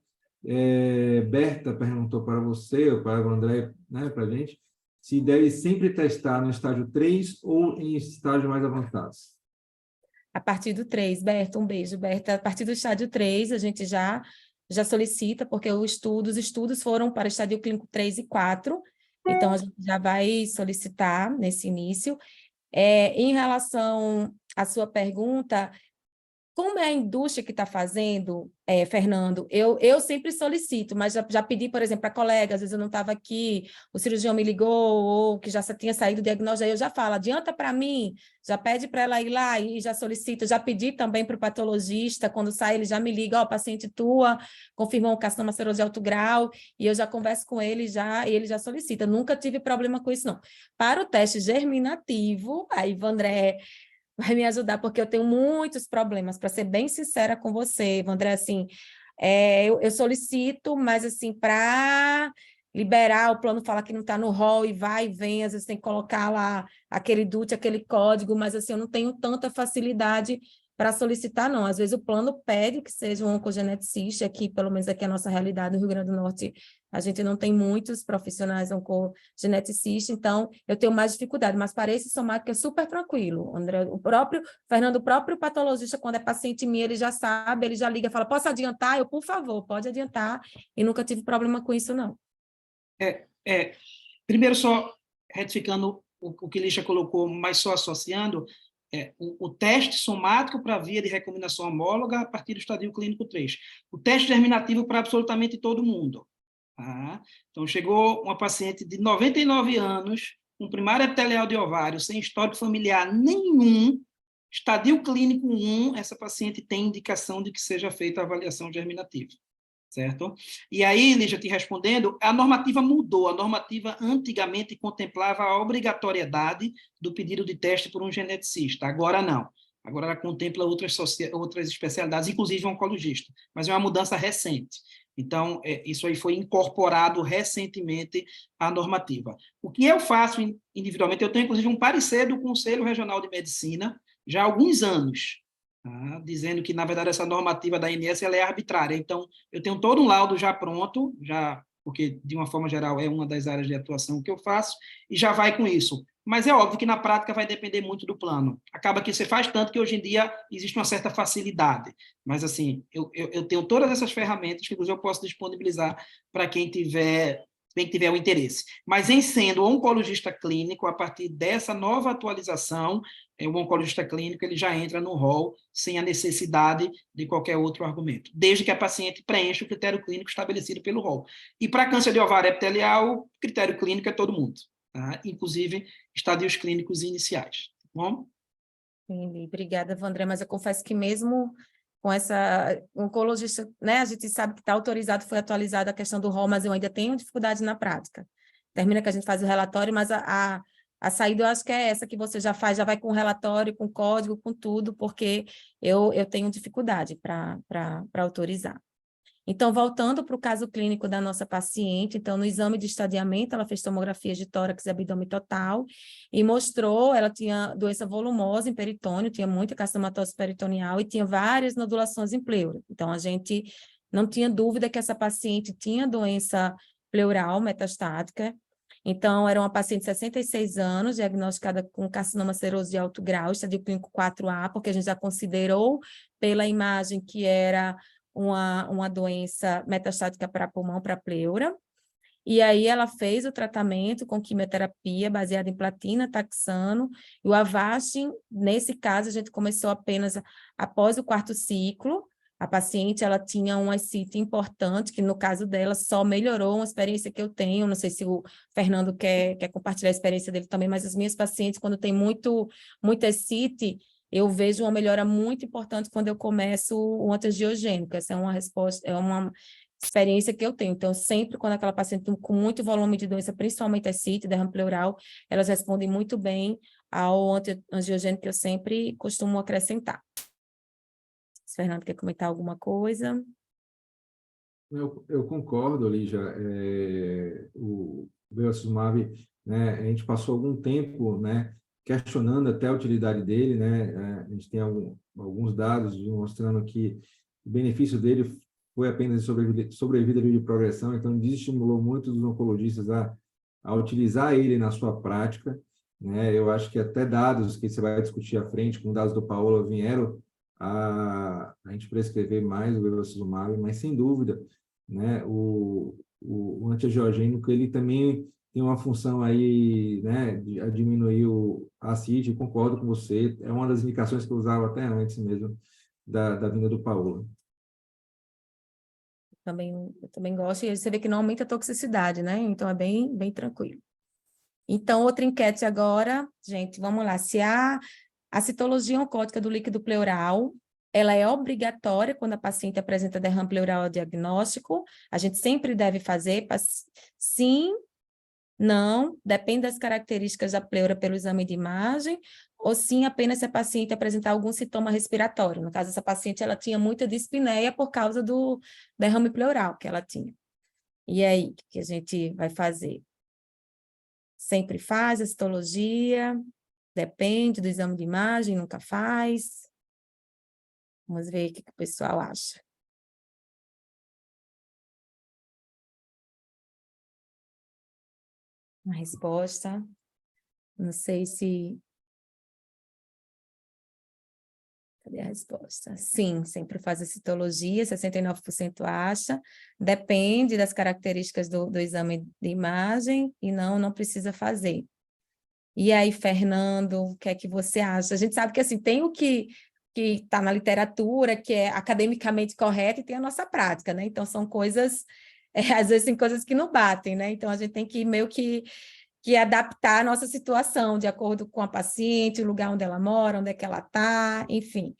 Berta perguntou para você, ou para o André, né, para a gente, se deve sempre testar no estágio 3 ou em estágios mais avançados. A partir do 3, Berta, um beijo, Berta. A partir do estádio 3, a gente já solicita, porque os estudos foram para o estádio clínico 3 e 4, então a gente já vai solicitar nesse início. Em relação à sua pergunta, como é a indústria que está fazendo, Fernando, eu sempre solicito, mas já pedi, por exemplo, para colegas, às vezes eu não estava aqui, o cirurgião me ligou, ou que já tinha saído o diagnóstico, aí eu já falo, adianta para mim, já pede para ela ir lá e já solicita, já pedi também para o patologista, quando sai ele já me liga, paciente tua, confirmou um carcinoma seroso de alto grau, e eu já converso com ele e ele já solicita, nunca tive problema com isso, não. Para o teste germinativo, aí, Vandré, vai me ajudar, porque eu tenho muitos problemas, para ser bem sincera com você, Vandré, assim, eu solicito, mas, assim, para liberar, o plano fala que não está no rol e vai e vem, às vezes tem que colocar lá aquele DUT, aquele código, mas, assim, eu não tenho tanta facilidade para solicitar, não. Às vezes o plano pede que seja um oncogeneticista, aqui, pelo menos aqui é a nossa realidade no Rio Grande do Norte, a gente não tem muitos profissionais oncogeneticistas, então eu tenho mais dificuldade, mas para esse somático é super tranquilo, André. Fernando, o próprio patologista, quando é paciente minha, ele já sabe, ele já liga, fala, posso adiantar? Eu, por favor, pode adiantar, e nunca tive problema com isso, não. Primeiro, só retificando o que Lígia colocou, mas só associando, o teste somático para a via de recombinação homóloga a partir do estadio clínico 3. O teste germinativo para absolutamente todo mundo. Tá? Então, chegou uma paciente de 99 anos, com primário epitelial de ovário, sem histórico familiar nenhum, estadio clínico 1, essa paciente tem indicação de que seja feita a avaliação germinativa. Certo? E aí, Lígia, te respondendo, a normativa mudou. A normativa antigamente contemplava a obrigatoriedade do pedido de teste por um geneticista. Agora não. Agora ela contempla outras especialidades, inclusive oncologista. Mas é uma mudança recente. Então, isso aí foi incorporado recentemente à normativa. O que eu faço individualmente, eu tenho, inclusive, um parecer do Conselho Regional de Medicina, já há alguns anos, dizendo que, na verdade, essa normativa da ANS ela é arbitrária. Então, eu tenho todo um laudo já pronto, porque, de uma forma geral, é uma das áreas de atuação que eu faço, e já vai com isso. Mas é óbvio que, na prática, vai depender muito do plano. Acaba que você faz tanto que, hoje em dia, existe uma certa facilidade. Mas, assim, eu tenho todas essas ferramentas que, inclusive, eu posso disponibilizar para quem tiver o interesse. Mas, em sendo oncologista clínico, a partir dessa nova atualização, o oncologista clínico ele já entra no rol sem a necessidade de qualquer outro argumento, desde que a paciente preencha o critério clínico estabelecido pelo rol. E para câncer de ovário epitelial, o critério clínico é todo mundo, tá? Inclusive estadios clínicos iniciais. Tá bom? Entendi. Obrigada, Vandré, mas eu confesso que mesmo com essa oncologista, né? A gente sabe que está autorizado, foi atualizada a questão do rol, mas eu ainda tenho dificuldade na prática. Termina que a gente faz o relatório, mas a saída eu acho que é essa que você já faz, já vai com o relatório, com código, com tudo, porque eu tenho dificuldade para autorizar. Então, voltando para o caso clínico da nossa paciente, então, no exame de estadiamento, ela fez tomografia de tórax e abdômen total e mostrou, ela tinha doença volumosa em peritônio, tinha muita carcinomatose peritoneal e tinha várias nodulações em pleura. Então, a gente não tinha dúvida que essa paciente tinha doença pleural metastática. Então, era uma paciente de 66 anos, diagnosticada com carcinoma seroso de alto grau, estadio clínico 4A, porque a gente já considerou pela imagem que era uma doença metastática para pulmão, para pleura. E aí ela fez o tratamento com quimioterapia baseada em platina, taxano, e o Avastin, nesse caso, a gente começou apenas após o 4º ciclo. A paciente, ela tinha um ascite importante, que no caso dela só melhorou, uma experiência que eu tenho, não sei se o Fernando quer compartilhar a experiência dele também, mas as minhas pacientes, quando tem muito ascite, eu vejo uma melhora muito importante quando eu começo o antiangiogênico. Essa é uma resposta, é uma experiência que eu tenho. Então, sempre quando aquela paciente com muito volume de doença, principalmente ascite, derrame pleural, elas respondem muito bem ao antiangiogênico que eu sempre costumo acrescentar. Se o Fernando quer comentar alguma coisa? Eu concordo, Lígia. O bevacizumab, né, a gente passou algum tempo, né, questionando até a utilidade dele, né? A gente tem alguns dados mostrando que o benefício dele foi apenas sobrevida de progressão, então desestimulou muitos dos oncologistas a utilizar ele na sua prática, né? Eu acho que até dados que você vai discutir à frente, com dados do Paola, vieram a gente prescrever mais o bevacizumab, mas sem dúvida, né, o antiangiogênico, ele também tem uma função aí, né, de diminuir a ascite. Concordo com você, é uma das indicações que eu usava até antes mesmo da vinda do Paola. Eu também gosto, e você vê que não aumenta a toxicidade, né? Então é bem tranquilo. Então, outra enquete agora, gente, vamos lá. Se a citologia oncótica do líquido pleural, ela é obrigatória quando a paciente apresenta derrame pleural ao diagnóstico, a gente sempre deve fazer, sim, não, depende das características da pleura pelo exame de imagem, ou sim apenas se a paciente apresentar algum sintoma respiratório. No caso, essa paciente, ela tinha muita dispneia por causa do derrame pleural que ela tinha. E aí, o que a gente vai fazer? Sempre faz a citologia, depende do exame de imagem, nunca faz. Vamos ver o que o pessoal acha. Uma resposta. Não sei se... Cadê a resposta? Sim, sempre faz a citologia, 69% acha. Depende das características do exame de imagem e não precisa fazer. E aí, Fernando, o que é que você acha? A gente sabe que assim, tem o que está na literatura, que é academicamente correto, e tem a nossa prática, né? Então, são coisas, às vezes, tem coisas que não batem, né? Então, a gente tem que meio que adaptar a nossa situação de acordo com a paciente, o lugar onde ela mora, onde é que ela está, enfim.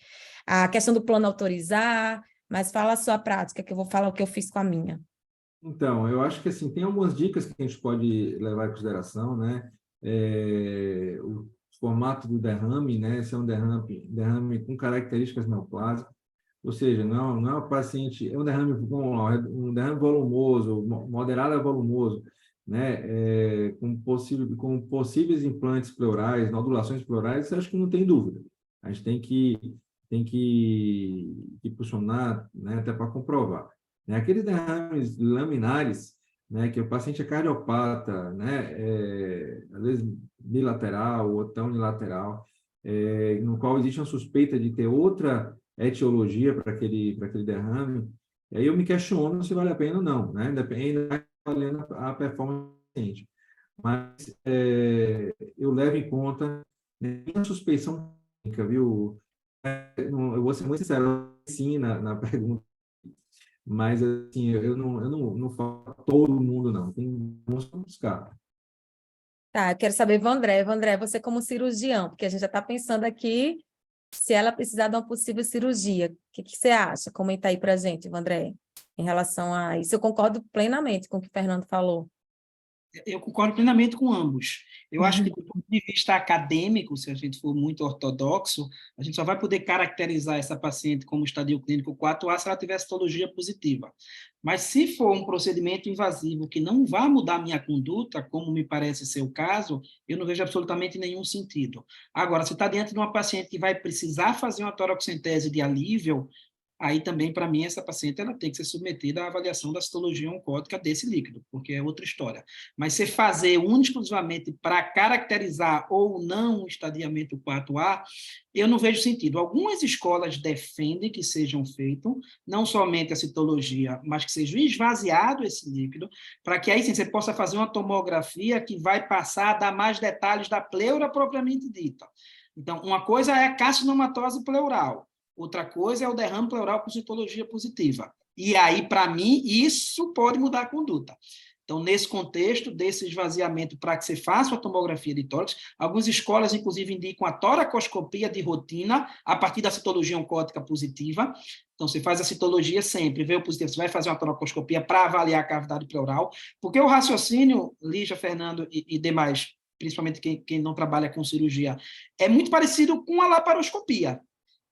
A questão do plano autorizar, mas fala a sua prática, que eu vou falar o que eu fiz com a minha. Então, eu acho que assim, tem algumas dicas que a gente pode levar em consideração, né? O formato do derrame, né? Se é um derrame com características neoplásicas, ou seja, não é uma paciente, é um derrame volumoso, moderado a volumoso, né? Com possíveis implantes pleurais, nodulações pleurais, acho que não tem dúvida. A gente tem que impulsionar, né? Até para comprovar. Né? Aqueles derrames laminares, né, que o paciente é cardiopata, né, às vezes bilateral ou tão unilateral, no qual existe uma suspeita de ter outra etiologia para aquele derrame, e aí eu me questiono se vale a pena ou não, né, depende da performance do paciente. Mas eu levo em conta a suspeição clínica, viu? Eu vou ser muito sincero, sim, na pergunta, mas assim, eu não falo todo mundo, não. Tem uns para buscar. Tá, eu quero saber, Vandré, você como cirurgião, porque a gente já está pensando aqui se ela precisar de uma possível cirurgia. O que você acha? Comenta aí para a gente, Vandré, em relação a isso. Eu concordo plenamente com o que o Fernando falou. Eu concordo plenamente com ambos. Eu acho que, do ponto de vista acadêmico, se a gente for muito ortodoxo, a gente só vai poder caracterizar essa paciente como estadio clínico 4A se ela tiver citologia positiva. Mas, se for um procedimento invasivo que não vai mudar a minha conduta, como me parece ser o caso, eu não vejo absolutamente nenhum sentido. Agora, se está diante de uma paciente que vai precisar fazer uma toracocentese de alívio, aí também, para mim, essa paciente ela tem que ser submetida à avaliação da citologia oncótica desse líquido, porque é outra história. Mas se fazer exclusivamente para caracterizar ou não o estadiamento 4A, eu não vejo sentido. Algumas escolas defendem que sejam feitos, não somente a citologia, mas que seja esvaziado esse líquido, para que aí sim você possa fazer uma tomografia que vai passar a dar mais detalhes da pleura propriamente dita. Então, uma coisa é a carcinomatose pleural, outra coisa é o derrame pleural com citologia positiva. E aí, para mim, isso pode mudar a conduta. Então, nesse contexto desse esvaziamento para que você faça uma tomografia de tórax, algumas escolas, inclusive, indicam a toracoscopia de rotina a partir da citologia oncótica positiva. Então, você faz a citologia sempre, vê o positivo, você vai fazer uma toracoscopia para avaliar a cavidade pleural, porque o raciocínio, Lígia, Fernando e demais, principalmente quem não trabalha com cirurgia, é muito parecido com a laparoscopia.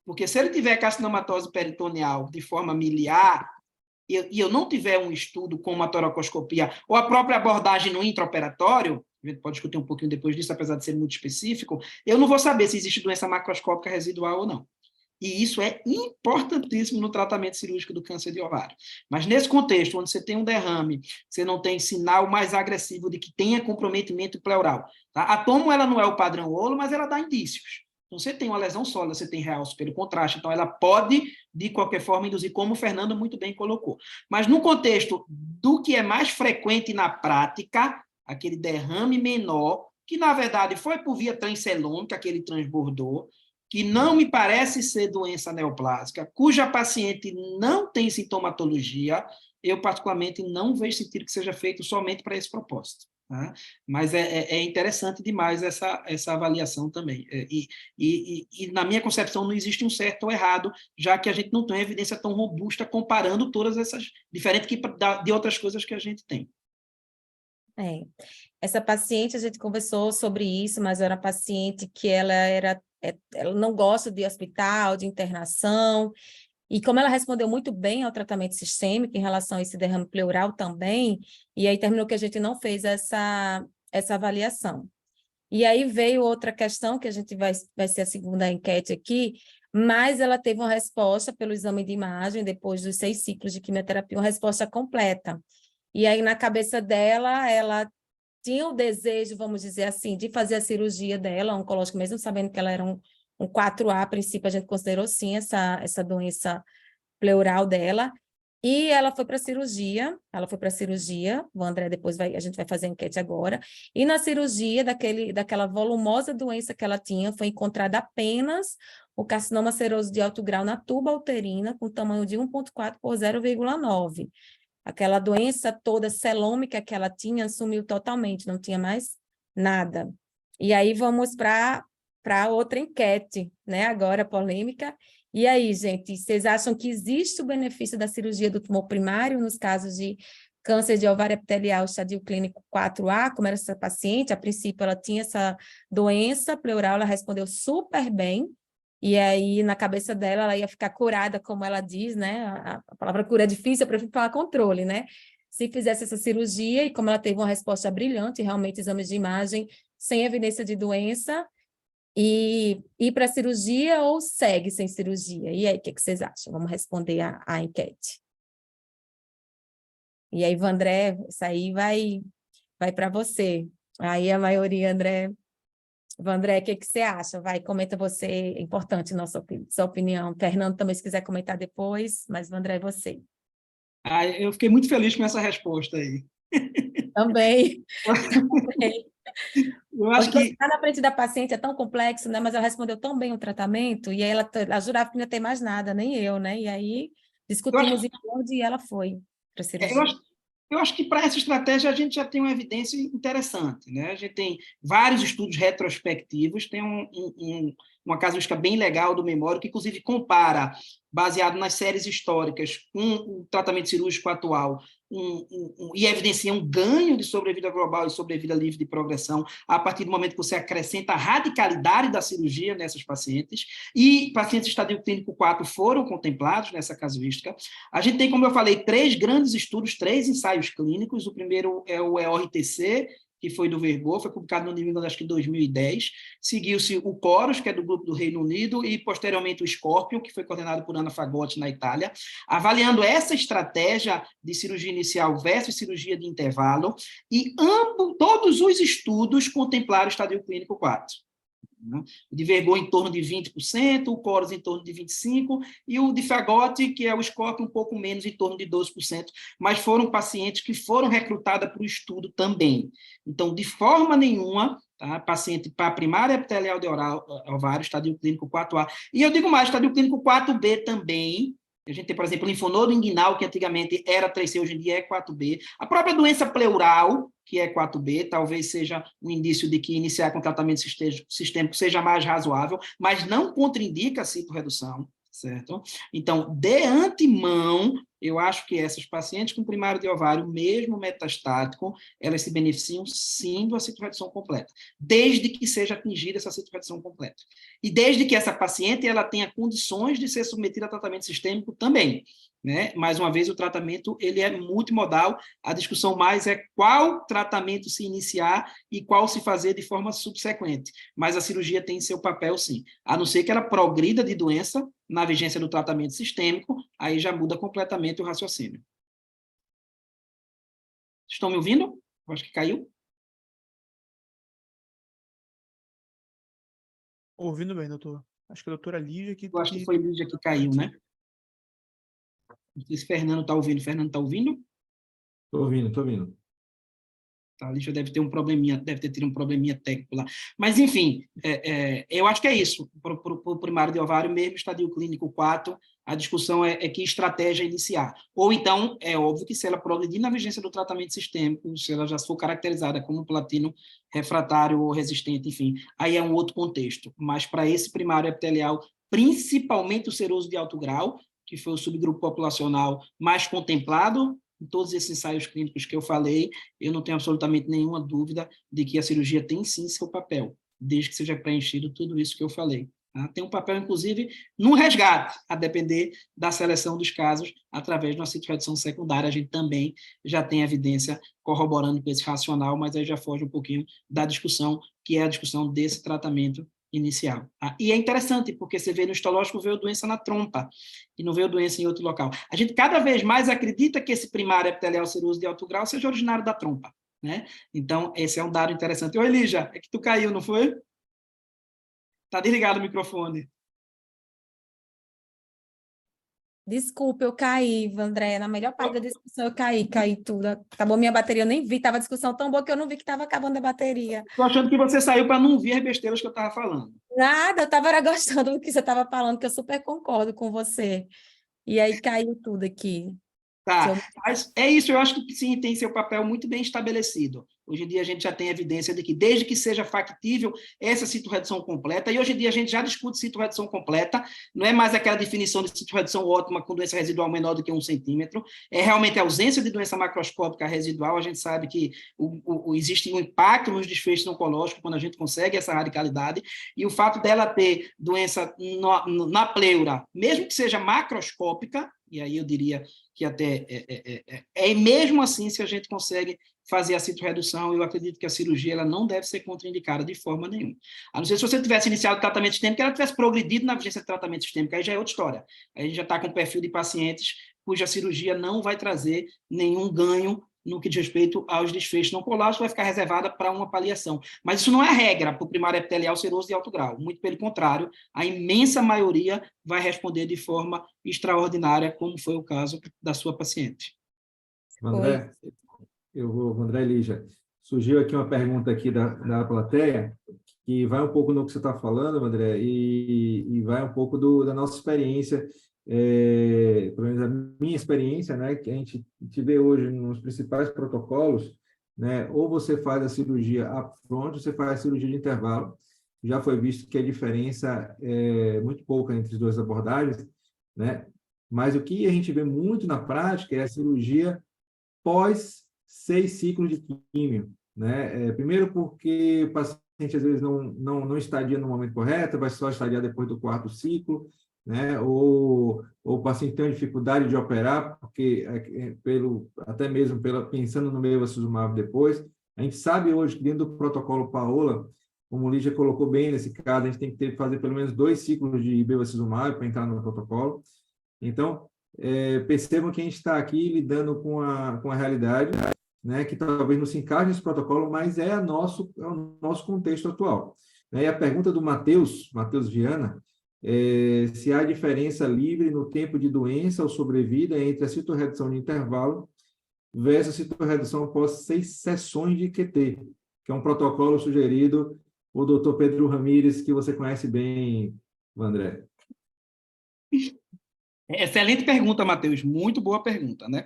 Porque se ele tiver carcinomatose peritoneal de forma miliar, e eu não tiver um estudo com uma toracoscopia, ou a própria abordagem no intraoperatório, a gente pode discutir um pouquinho depois disso, apesar de ser muito específico, eu não vou saber se existe doença macroscópica residual ou não. E isso é importantíssimo no tratamento cirúrgico do câncer de ovário. Mas nesse contexto, onde você tem um derrame, você não tem sinal mais agressivo de que tenha comprometimento pleural. Tá? A tomo, ela não é o padrão Olo, mas ela dá indícios. Então, você tem uma lesão sólida, você tem realce pelo contraste, então ela pode, de qualquer forma, induzir, como o Fernando muito bem colocou. Mas no contexto do que é mais frequente na prática, aquele derrame menor, que na verdade foi por via transcelômica, que ele transbordou, que não me parece ser doença neoplásica, cuja paciente não tem sintomatologia, eu particularmente não vejo sentido que seja feito somente para esse propósito. Tá? Mas é interessante demais essa avaliação também. E, na minha concepção, não existe um certo ou errado, já que a gente não tem evidência tão robusta comparando todas essas, diferente de outras coisas que a gente tem. Essa paciente, a gente conversou sobre isso, mas era uma paciente que ela não gosta de hospital, de internação, e como ela respondeu muito bem ao tratamento sistêmico em relação a esse derrame pleural também, e aí terminou que a gente não fez essa avaliação. E aí veio outra questão, que a gente vai ser a segunda enquete aqui, mas ela teve uma resposta pelo exame de imagem, depois dos 6 ciclos de quimioterapia, uma resposta completa. E aí, na cabeça dela, ela tinha o desejo, vamos dizer assim, de fazer a cirurgia dela, oncológica, mesmo sabendo que ela era um 4A, a princípio a gente considerou sim essa doença pleural dela, e ela foi para a cirurgia, o André depois a gente vai fazer a enquete agora, e na cirurgia daquela volumosa doença que ela tinha, foi encontrada apenas o carcinoma seroso de alto grau na tuba uterina, com tamanho de 1,4 por 0,9. Aquela doença toda celômica que ela tinha sumiu totalmente, não tinha mais nada. E aí vamos para outra enquete, né? Agora polêmica. E aí, gente, vocês acham que existe o benefício da cirurgia do tumor primário nos casos de câncer de ovário epitelial estadio clínico 4A, como era essa paciente? A princípio, ela tinha essa doença pleural, ela respondeu super bem, e aí, na cabeça dela, ela ia ficar curada, como ela diz, né? A palavra cura é difícil, eu prefiro falar controle, né? Se fizesse essa cirurgia, e como ela teve uma resposta brilhante, realmente exames de imagem sem evidência de doença, e ir para a cirurgia ou segue sem cirurgia? E aí, o que vocês acham? Vamos responder a enquete. E aí, Vandré, isso aí vai para você. Aí a maioria, André. Vandré, o que você acha? Vai, comenta você, é importante sua opinião. Fernando também, se quiser comentar depois, mas Vandré, é você. Eu fiquei muito feliz com essa resposta aí. Também. Eu acho que estar na frente da paciente é tão complexo, né? Mas ela respondeu tão bem o tratamento, e aí ela jurava que não ia ter mais nada, nem eu, né? E aí discutimos em onde e ela foi para a cirurgia. Eu acho que para essa estratégia a gente já tem uma evidência interessante, né? A gente tem vários estudos retrospectivos, tem uma casuística bem legal do Memória, que inclusive compara, baseado nas séries históricas, com o tratamento cirúrgico atual, e evidencia um ganho de sobrevida global e sobrevida livre de progressão a partir do momento que você acrescenta a radicalidade da cirurgia nessas pacientes, e pacientes de estadio clínico 4 foram contemplados nessa casuística. A gente tem, como eu falei, 3 grandes estudos, 3 ensaios clínicos. O primeiro é o EORTC, que foi do Vergot, foi publicado no New England, acho que em 2010. Seguiu-se o COROS, que é do grupo do Reino Unido, e, posteriormente, o Scorpion, que foi coordenado por Ana Fagotti, na Itália, avaliando essa estratégia de cirurgia inicial versus cirurgia de intervalo, e todos os estudos contemplaram o estadio clínico 4. O de Vergot em torno de 20%, o COROS em torno de 25%, e o de Fagotti, que é o Scorpion, um pouco menos, em torno de 12%, mas foram pacientes que foram recrutados para o estudo também. Então, de forma nenhuma, tá, paciente para primária epitelial de ovário, estadio clínico 4A, e eu digo mais, estadio clínico 4B também. A gente tem, por exemplo, linfonodo inguinal, que antigamente era 3C, hoje em dia é 4B. A própria doença pleural, que é 4B, talvez seja um indício de que iniciar com tratamento sistêmico seja mais razoável, mas não contraindica a citorredução, certo? Então, de antemão, eu acho que essas pacientes com primário de ovário, mesmo metastático, elas se beneficiam sim da citorredução completa, desde que seja atingida essa citorredução completa. E desde que essa paciente ela tenha condições de ser submetida a tratamento sistêmico também. Né? Mais uma vez, o tratamento ele é multimodal, a discussão mais é qual tratamento se iniciar e qual se fazer de forma subsequente, mas a cirurgia tem seu papel sim, a não ser que ela progrida de doença na vigência do tratamento sistêmico, aí já muda completamente o raciocínio. Estão me ouvindo? Eu acho que caiu. Ouvindo bem, doutor. Acho que a doutora Lígia que... Eu acho que foi Lígia que caiu, né? Não sei se Fernando está ouvindo. Fernando está ouvindo? Estou ouvindo, estou ouvindo. A Lígia deve ter um probleminha, deve ter tido um probleminha técnico lá. Mas, enfim, eu acho que é isso. Para o primário de ovário, mesmo estadio clínico 4, a discussão é que estratégia iniciar. Ou então, é óbvio que se ela progredir na vigência do tratamento sistêmico, se ela já for caracterizada como platino refratário ou resistente, enfim, aí é um outro contexto. Mas para esse primário epitelial, principalmente o seroso de alto grau, que foi o subgrupo populacional mais contemplado em todos esses ensaios clínicos que eu falei, eu não tenho absolutamente nenhuma dúvida de que a cirurgia tem sim seu papel, desde que seja preenchido tudo isso que eu falei. Tá? Tem um papel, inclusive, no resgate, a depender da seleção dos casos, através de uma citorredução secundária, a gente também já tem evidência corroborando com esse racional, mas aí já foge um pouquinho da discussão, que é a discussão desse tratamento inicial. Tá? E é interessante, porque você vê no histológico, veio doença na trompa, e não veio doença em outro local. A gente cada vez mais acredita que esse primário epitelial seroso de alto grau seja originário da trompa, né? Então, esse é um dado interessante. Oi, Lígia, é que tu caiu, não foi? Tá desligado o microfone. Desculpa, eu caí, André, na melhor parte da discussão eu caí tudo. Acabou minha bateria, eu nem vi, estava a discussão tão boa que eu não vi que estava acabando a bateria. Estou achando que você saiu para não ver as besteiras que eu estava falando. Nada, eu estava gostando do que você estava falando, que eu super concordo com você. E aí caiu tudo aqui. Tá, mas é isso, eu acho que sim, tem seu papel muito bem estabelecido. Hoje em dia a gente já tem evidência de que, desde que seja factível essa citorredução completa, e hoje em dia a gente já discute citorredução completa, não é mais aquela definição de citorredução ótima com doença residual menor do que 1 centímetro, é realmente a ausência de doença macroscópica residual. A gente sabe que existe um impacto nos desfechos oncológicos quando a gente consegue essa radicalidade, e o fato dela ter doença na pleura, mesmo que seja macroscópica, e aí eu diria que até mesmo assim, se a gente consegue fazer a citorredução, eu acredito que a cirurgia ela não deve ser contraindicada de forma nenhuma. A não ser se você tivesse iniciado o tratamento sistêmico, ela tivesse progredido na vigência de tratamento sistêmico, aí já é outra história. Aí a gente já está com um perfil de pacientes cuja cirurgia não vai trazer nenhum ganho no que diz respeito aos desfechos não oncológicos, vai ficar reservada para uma paliação. Mas isso não é a regra para o primário epitelial seroso de alto grau. Muito pelo contrário, a imensa maioria vai responder de forma extraordinária, como foi o caso da sua paciente. André, André Lígia, surgiu aqui uma pergunta aqui da plateia, que vai um pouco no que você está falando, André, e vai um pouco da nossa experiência, pelo menos a minha experiência, né, que a gente vê hoje nos principais protocolos, né, ou você faz a cirurgia upfront, ou você faz a cirurgia de intervalo, já foi visto que a diferença é muito pouca entre as duas abordagens, né? Mas o que a gente vê muito na prática é a cirurgia pós 6 ciclos de químio, né? Primeiro porque o paciente às vezes não estadia no momento correto, vai só estadiar depois do 4º ciclo, né? Ou o paciente tem uma dificuldade de operar, porque até mesmo pensando no bevacizumab depois, a gente sabe hoje que dentro do protocolo Paola, como o Lígia colocou bem nesse caso, a gente tem que fazer pelo menos 2 ciclos de bevacizumab para entrar no protocolo. Então, percebam que a gente está aqui lidando com a realidade, né, que talvez não se encaixe nesse protocolo, mas é o nosso contexto atual. E a pergunta do Matheus Viana, se há diferença livre no tempo de doença ou sobrevida entre a citorredução de intervalo versus a citorredução após 6 sessões de QT, que é um protocolo sugerido por Dr. Pedro Ramírez, que você conhece bem, André. Excelente pergunta, Matheus. Muito boa pergunta, né?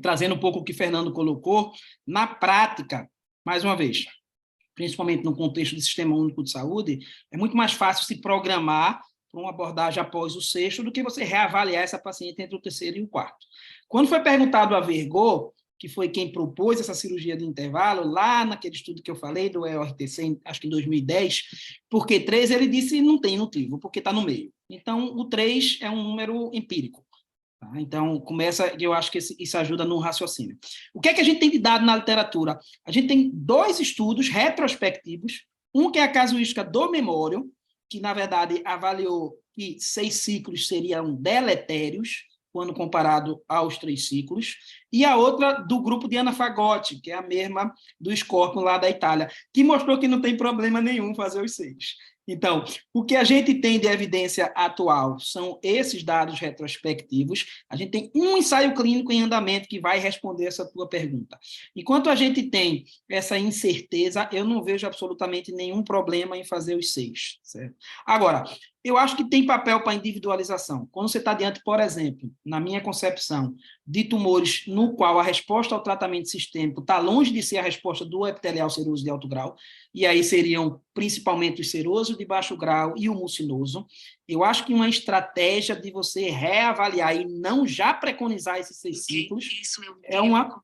Trazendo um pouco o que o Fernando colocou, na prática, mais uma vez, principalmente no contexto do Sistema Único de Saúde, é muito mais fácil se programar para uma abordagem após o 6º do que você reavaliar essa paciente entre o 3º e o 4º. Quando foi perguntado a Vergot, que foi quem propôs essa cirurgia de intervalo, lá naquele estudo que eu falei, do EORTC, acho que em 2010, porque 3, ele disse não tem motivo, porque está no meio. Então, o 3 é um número empírico. Tá? Então, eu acho que isso ajuda no raciocínio. O que é que a gente tem de dado na literatura? A gente tem 2 estudos retrospectivos, um que é a casuística do memório, que, na verdade, avaliou que 6 ciclos seriam deletérios, quando comparado aos 3 ciclos, e a outra do grupo de Ana Fagotti, que é a mesma do Scorpion lá da Itália, que mostrou que não tem problema nenhum fazer os 6. Então, o que a gente tem de evidência atual são esses dados retrospectivos. A gente tem um ensaio clínico em andamento que vai responder essa tua pergunta. Enquanto a gente tem essa incerteza, eu não vejo absolutamente nenhum problema em fazer os 6. Certo? Agora, eu acho que tem papel para individualização. Quando você está diante, por exemplo, na minha concepção, de tumores no qual a resposta ao tratamento sistêmico está longe de ser a resposta do epitelial seroso de alto grau, e aí seriam principalmente o seroso de baixo grau e o mucinoso, eu acho que uma estratégia de você reavaliar e não já preconizar esses 6 ciclos é uma...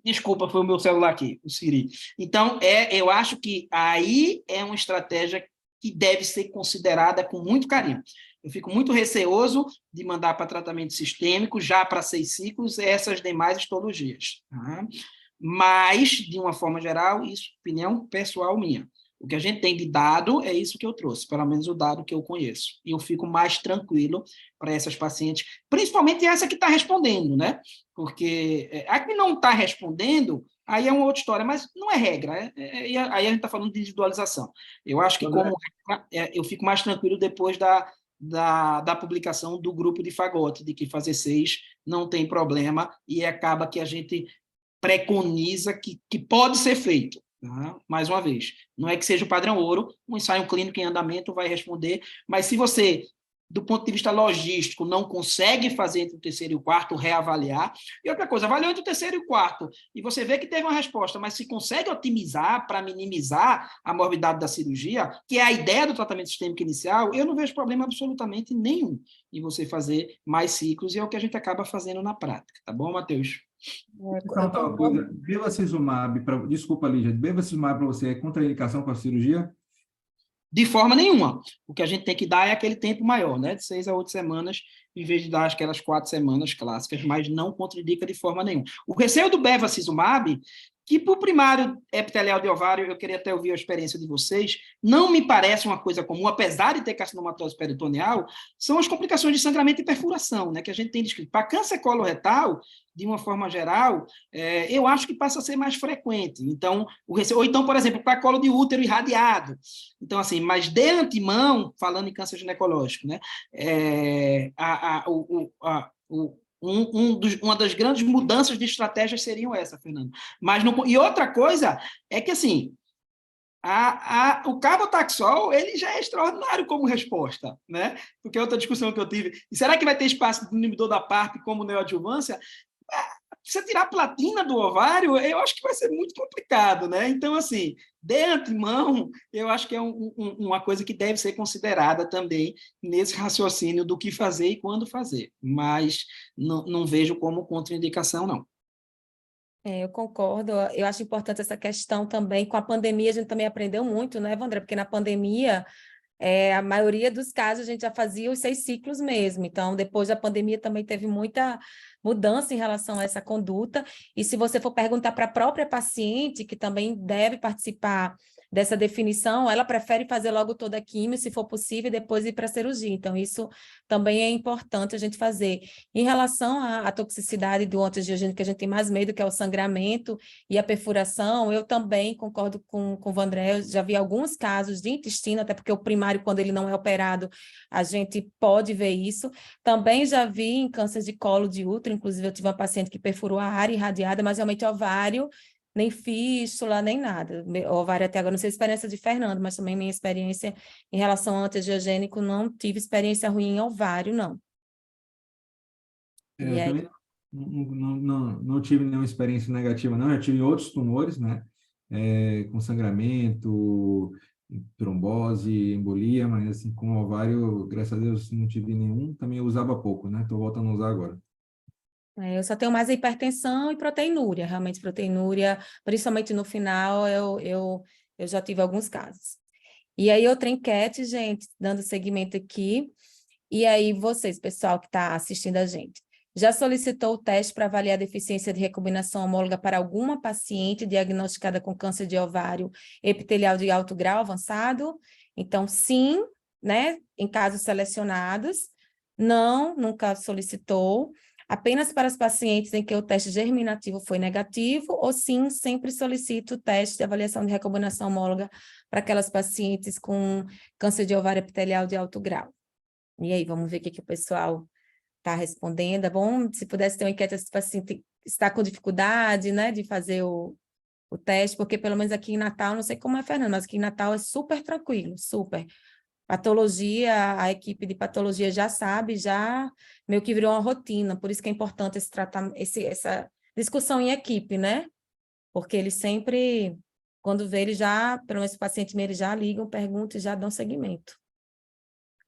Desculpa, foi o meu celular aqui, o Siri. Então, eu acho que aí é uma estratégia que deve ser considerada com muito carinho. Eu fico muito receoso de mandar para tratamento sistêmico, já para 6 ciclos, essas demais histologias. Tá? Mas, de uma forma geral, isso é opinião pessoal minha. O que a gente tem de dado é isso que eu trouxe, pelo menos o dado que eu conheço. E eu fico mais tranquilo para essas pacientes, principalmente essa que está respondendo, né? Porque a que não está respondendo, aí é uma outra história, mas não é regra. Aí a gente está falando de individualização. Eu acho que, como eu fico mais tranquilo depois da publicação do grupo de Fagotti, de que fazer 6 não tem problema, e acaba que a gente preconiza que pode ser feito. Tá? Mais uma vez, não é que seja o padrão ouro, um ensaio clínico em andamento vai responder, mas se você, do ponto de vista logístico, não consegue fazer entre o 3º e o 4º, reavaliar, e outra coisa, avaliou entre o 3º e o 4º, e você vê que teve uma resposta, mas se consegue otimizar para minimizar a morbidade da cirurgia, que é a ideia do tratamento sistêmico inicial, eu não vejo problema absolutamente nenhum em você fazer mais ciclos, e é o que a gente acaba fazendo na prática, tá bom, Matheus? Bevacizumab, desculpa, Lígia, bevacizumab para você é contraindicação com a cirurgia? De forma nenhuma. O que a gente tem que dar é aquele tempo maior, né? De 6 a 8 semanas, em vez de dar aquelas 4 semanas clássicas, mas não contraindica de forma nenhuma. O receio do bevacizumab, que para o primário epitelial de ovário, eu queria até ouvir a experiência de vocês, não me parece uma coisa comum, apesar de ter carcinomatose peritoneal, são as complicações de sangramento e perfuração, né, que a gente tem descrito. Para câncer coloretal, de uma forma geral, eu acho que passa a ser mais frequente. Então, ou então, por exemplo, para colo de útero irradiado. Então, assim, mas de antemão, falando em câncer ginecológico, né, uma das grandes mudanças de estratégia seriam essa, Fernando. Mas e outra coisa é que, assim, o carbotaxol, ele já é extraordinário como resposta, né? Porque é outra discussão que eu tive. E será que vai ter espaço do inibidor da PARP como neoadjuvância? você tirar a platina do ovário, eu acho que vai ser muito complicado, né? Então, assim, de antemão, eu acho que é uma coisa que deve ser considerada também nesse raciocínio do que fazer e quando fazer, mas não vejo como contraindicação, não. Eu concordo, eu acho importante essa questão também. Com a pandemia, a gente também aprendeu muito, né, Vandré? Porque na pandemia, a maioria dos casos a gente já fazia os 6 ciclos mesmo. Então, depois da pandemia também teve muita mudança em relação a essa conduta. E se você for perguntar para a própria paciente, que também deve participar dessa definição, ela prefere fazer logo toda a quimio, se for possível, e depois ir para a cirurgia. Então, isso também é importante a gente fazer. Em relação à toxicidade do antiangiogênico, que a gente tem mais medo, que é o sangramento e a perfuração, eu também concordo com o Vandré, eu já vi alguns casos de intestino, até porque o primário, quando ele não é operado, a gente pode ver isso. Também já vi em câncer de colo de útero, inclusive eu tive uma paciente que perfurou a área irradiada, mas realmente ovário, nem fístula, nem nada. O ovário até agora, não sei a experiência de Fernando, mas também minha experiência em relação ao antiangiogênico, não tive experiência ruim em ovário, não. Eu também não tive nenhuma experiência negativa, não. Eu tive outros tumores, né? Com sangramento, trombose, embolia, mas assim, com ovário, graças a Deus, não tive nenhum. Também eu usava pouco, né? Estou voltando a usar agora. Eu só tenho mais a hipertensão e proteinúria, realmente proteinúria, principalmente no final, eu já tive alguns casos. E aí, outra enquete, gente, dando seguimento aqui, e aí vocês, pessoal que está assistindo a gente, já solicitou o teste para avaliar a deficiência de recombinação homóloga para alguma paciente diagnosticada com câncer de ovário epitelial de alto grau avançado? Então, sim, né, em casos selecionados, não, nunca solicitou. Apenas para as pacientes em que o teste germinativo foi negativo, ou sim, sempre solicito o teste de avaliação de recombinação homóloga para aquelas pacientes com câncer de ovário epitelial de alto grau. E aí, vamos ver o que o pessoal está respondendo. É bom, se pudesse ter uma enquete, se o paciente está com dificuldade, né, de fazer o teste, porque pelo menos aqui em Natal, não sei como é, Fernando, mas aqui em Natal é super tranquilo, super. Patologia, a equipe de patologia já sabe, já meio que virou uma rotina, por isso que é importante essa discussão em equipe, né? Porque eles sempre, quando vê, eles já, pelo menos o paciente eles já ligam, perguntam e já dão seguimento.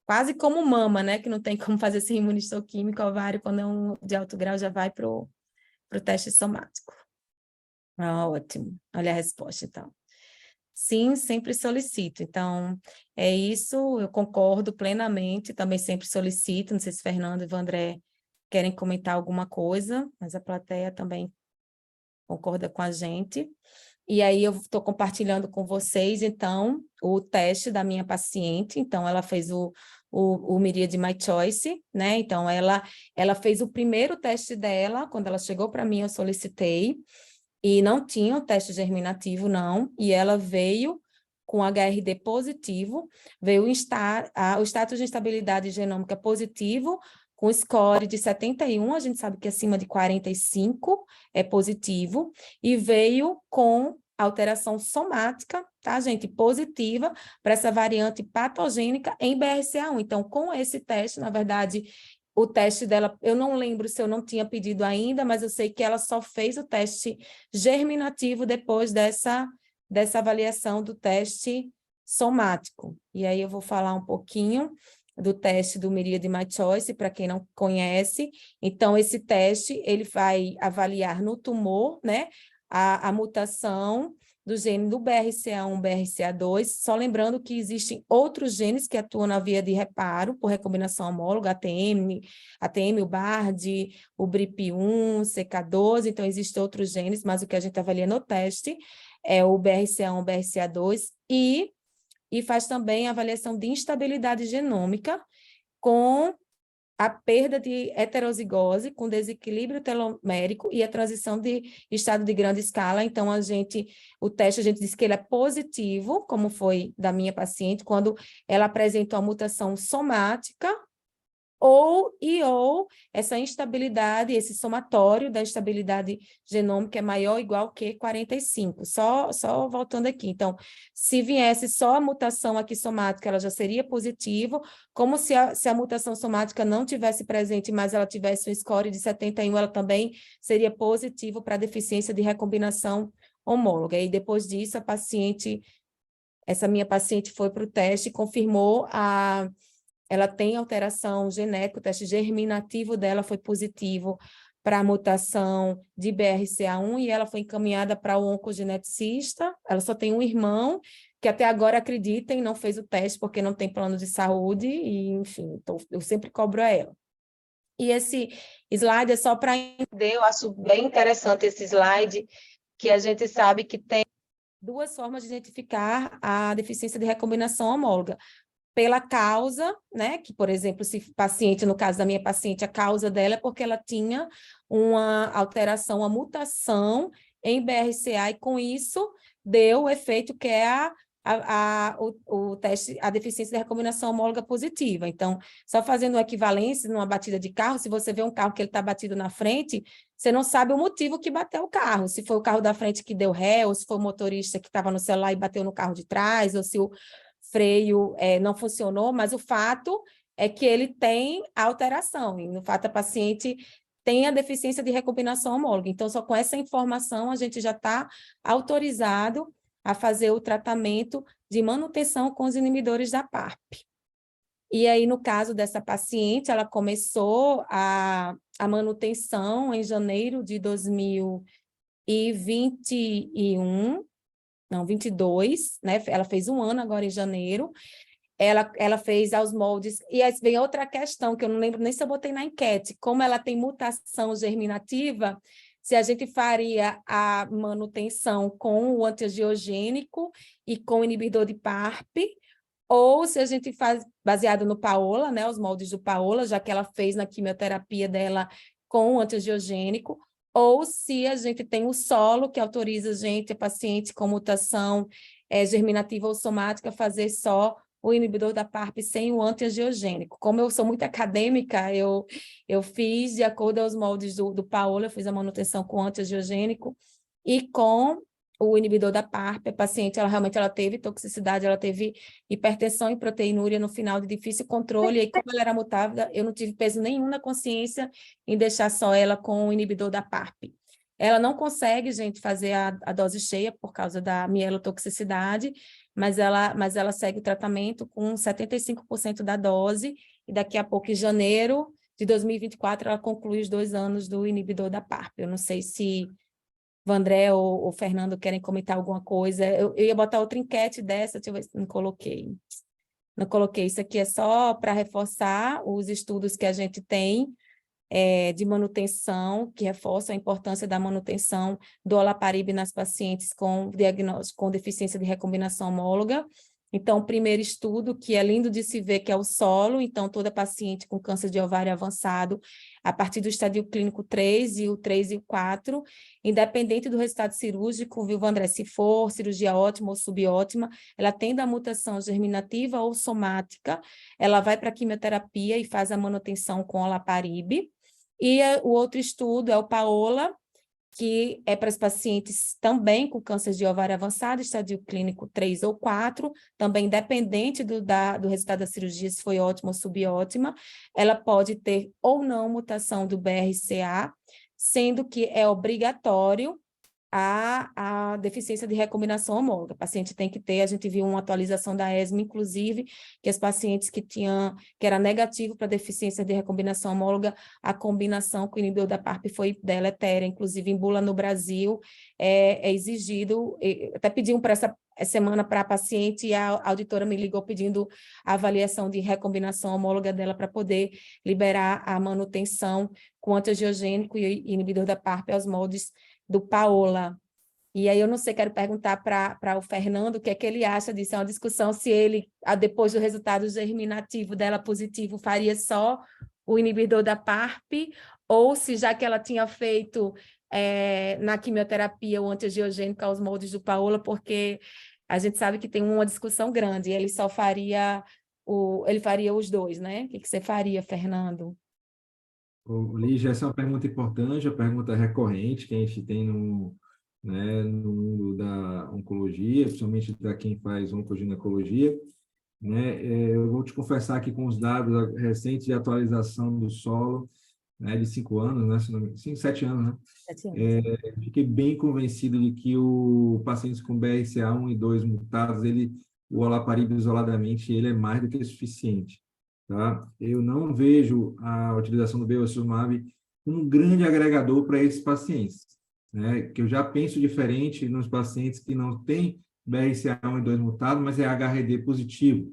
Quase como mama, né? Que não tem como fazer esse imunistoquímico ovário, quando é um de alto grau, já vai para o teste somático. Ótimo, olha a resposta, então. Sim, sempre solicito. Então, é isso, eu concordo plenamente, também sempre solicito. Não sei se Fernando e Vandré querem comentar alguma coisa, mas a plateia também concorda com a gente. E aí, eu estou compartilhando com vocês, então, o teste da minha paciente. Então, ela fez o Myriad My Choice, né? Então, ela fez o primeiro teste dela, quando ela chegou para mim, eu solicitei. E não tinha o teste germinativo, não, e ela veio com HRD positivo, veio o status de instabilidade genômica positivo, com score de 71, a gente sabe que acima de 45 é positivo, e veio com alteração somática, tá, gente, positiva, para essa variante patogênica em BRCA1. Então, com esse teste, na verdade, o teste dela, eu não lembro se eu não tinha pedido ainda, mas eu sei que ela só fez o teste germinativo depois dessa avaliação do teste somático. E aí eu vou falar um pouquinho do teste do Myriad My Choice, para quem não conhece. Então, esse teste, ele vai avaliar no tumor, né, a mutação do gene do BRCA1, BRCA2, só lembrando que existem outros genes que atuam na via de reparo por recombinação homóloga, ATM, o BARD, o BRIP1, CK12, então existem outros genes, mas o que a gente avalia no teste é o BRCA1, BRCA2 e faz também a avaliação de instabilidade genômica com a perda de heterozigose com desequilíbrio telomérico e a transição de estado de grande escala. Então, o teste, a gente disse que ele é positivo, como foi da minha paciente, quando ela apresentou a mutação somática ou essa instabilidade, esse somatório da instabilidade genômica é maior ou igual que 45. Só voltando aqui. Então, se viesse só a mutação aqui somática, ela já seria positivo, como se a mutação somática não tivesse presente, mas ela tivesse um score de 71, ela também seria positivo para deficiência de recombinação homóloga. E depois disso, essa minha paciente foi para o teste e confirmou ela tem alteração genética, o teste germinativo dela foi positivo para a mutação de BRCA1 e ela foi encaminhada para o oncogeneticista. Ela só tem um irmão, que até agora, acreditem, não fez o teste porque não tem plano de saúde, e enfim, então eu sempre cobro a ela. E esse slide é só para entender, eu acho bem interessante esse slide, que a gente sabe que tem duas formas de identificar a deficiência de recombinação homóloga. Pela causa, né, que, por exemplo, se paciente, no caso da minha paciente, a causa dela é porque ela tinha uma alteração, uma mutação em BRCA, e com isso deu o efeito que é o teste, a deficiência de recombinação homóloga positiva. Então, só fazendo uma equivalência numa batida de carro, se você vê um carro que ele está batido na frente, você não sabe o motivo que bateu o carro, se foi o carro da frente que deu ré, ou se foi o motorista que estava no celular e bateu no carro de trás, ou se o freio não funcionou, mas o fato é que ele tem alteração, e no fato a paciente tem a deficiência de recombinação homóloga. Então, só com essa informação a gente já está autorizado a fazer o tratamento de manutenção com os inibidores da PARP. E aí, no caso dessa paciente, ela começou a manutenção em janeiro de 2021, não, 22, né? Ela fez um ano agora em janeiro. Ela fez aos moldes. E aí vem outra questão, que eu não lembro nem se eu botei na enquete. Como ela tem mutação germinativa, se a gente faria a manutenção com o antiangiogênico e com o inibidor de PARP, ou se a gente faz baseado no Paola, né? Os moldes do Paola, já que ela fez na quimioterapia dela com o antiangiogênico, ou se a gente tem o solo, que autoriza a paciente com mutação germinativa ou somática, fazer só o inibidor da PARP sem o antiangiogênico. Como eu sou muito acadêmica, eu fiz, de acordo aos moldes do Paola, eu fiz a manutenção com antiangiogênico e com o inibidor da PARP. A paciente, ela teve toxicidade, ela teve hipertensão e proteinúria no final de difícil controle, e aí, como ela era mutável, eu não tive peso nenhum na consciência em deixar só ela com o inibidor da PARP. Ela não consegue, gente, fazer a dose cheia por causa da mielotoxicidade, mas ela segue o tratamento com 75% da dose, e daqui a pouco, em janeiro de 2024, ela conclui os 2 anos do inibidor da PARP. Eu não sei se Vandré ou Fernando querem comentar alguma coisa. Eu ia botar outra enquete dessa, deixa eu ver se não coloquei. Não coloquei. Isso aqui é só para reforçar os estudos que a gente tem de manutenção, que reforçam a importância da manutenção do olaparib nas pacientes com diagnóstico com deficiência de recombinação homóloga. Então, o primeiro estudo, que é lindo de se ver, que é o solo. Então, toda paciente com câncer de ovário avançado, a partir do estadio clínico 3, e o 3 e o 4, independente do resultado cirúrgico, viu, André, se for cirurgia ótima ou subótima, ela tendo a mutação germinativa ou somática, ela vai para a quimioterapia e faz a manutenção com olaparib. E o outro estudo é o Paola, que é para os pacientes também com câncer de ovário avançado, estadio clínico 3 ou 4, também independente do resultado da cirurgia, se foi ótima ou subótima, ela pode ter ou não mutação do BRCA, sendo que é obrigatório a deficiência de recombinação homóloga. O paciente tem que ter, a gente viu uma atualização da ESMO, inclusive, que as pacientes que era negativo para deficiência de recombinação homóloga, a combinação com o inibidor da PARP foi deletéria, inclusive em bula no Brasil, é exigido, até pedimos para essa semana para a paciente, e a auditora me ligou pedindo a avaliação de recombinação homóloga dela para poder liberar a manutenção com antiangiogênico e inibidor da PARP aos moldes do Paola. E aí eu não sei, quero perguntar para o Fernando o que é que ele acha disso. É uma discussão se ele, depois do resultado germinativo dela positivo, faria só o inibidor da PARP, ou se já que ela tinha feito na quimioterapia o antiangiogênico aos moldes do Paola, porque a gente sabe que tem uma discussão grande, ele só faria ele faria os dois, né? O que você faria, Fernando? Lígia, essa é uma pergunta importante, uma pergunta recorrente que a gente tem né, no mundo da oncologia, principalmente para quem faz oncoginecologia, né? Eu vou te confessar que com os dados recentes de atualização do solo, né, de 5 anos, né, se não me... 5, 7 anos, né? 7 anos. Fiquei bem convencido de que o paciente com BRCA1 e 2 mutados, o olaparib isoladamente, ele é mais do que suficiente. Tá? Eu não vejo a utilização do bevacizumab como um grande agregador para esses pacientes, né? Que eu já penso diferente nos pacientes que não têm BRCA1 e 2 mutado, mas é HRD positivo.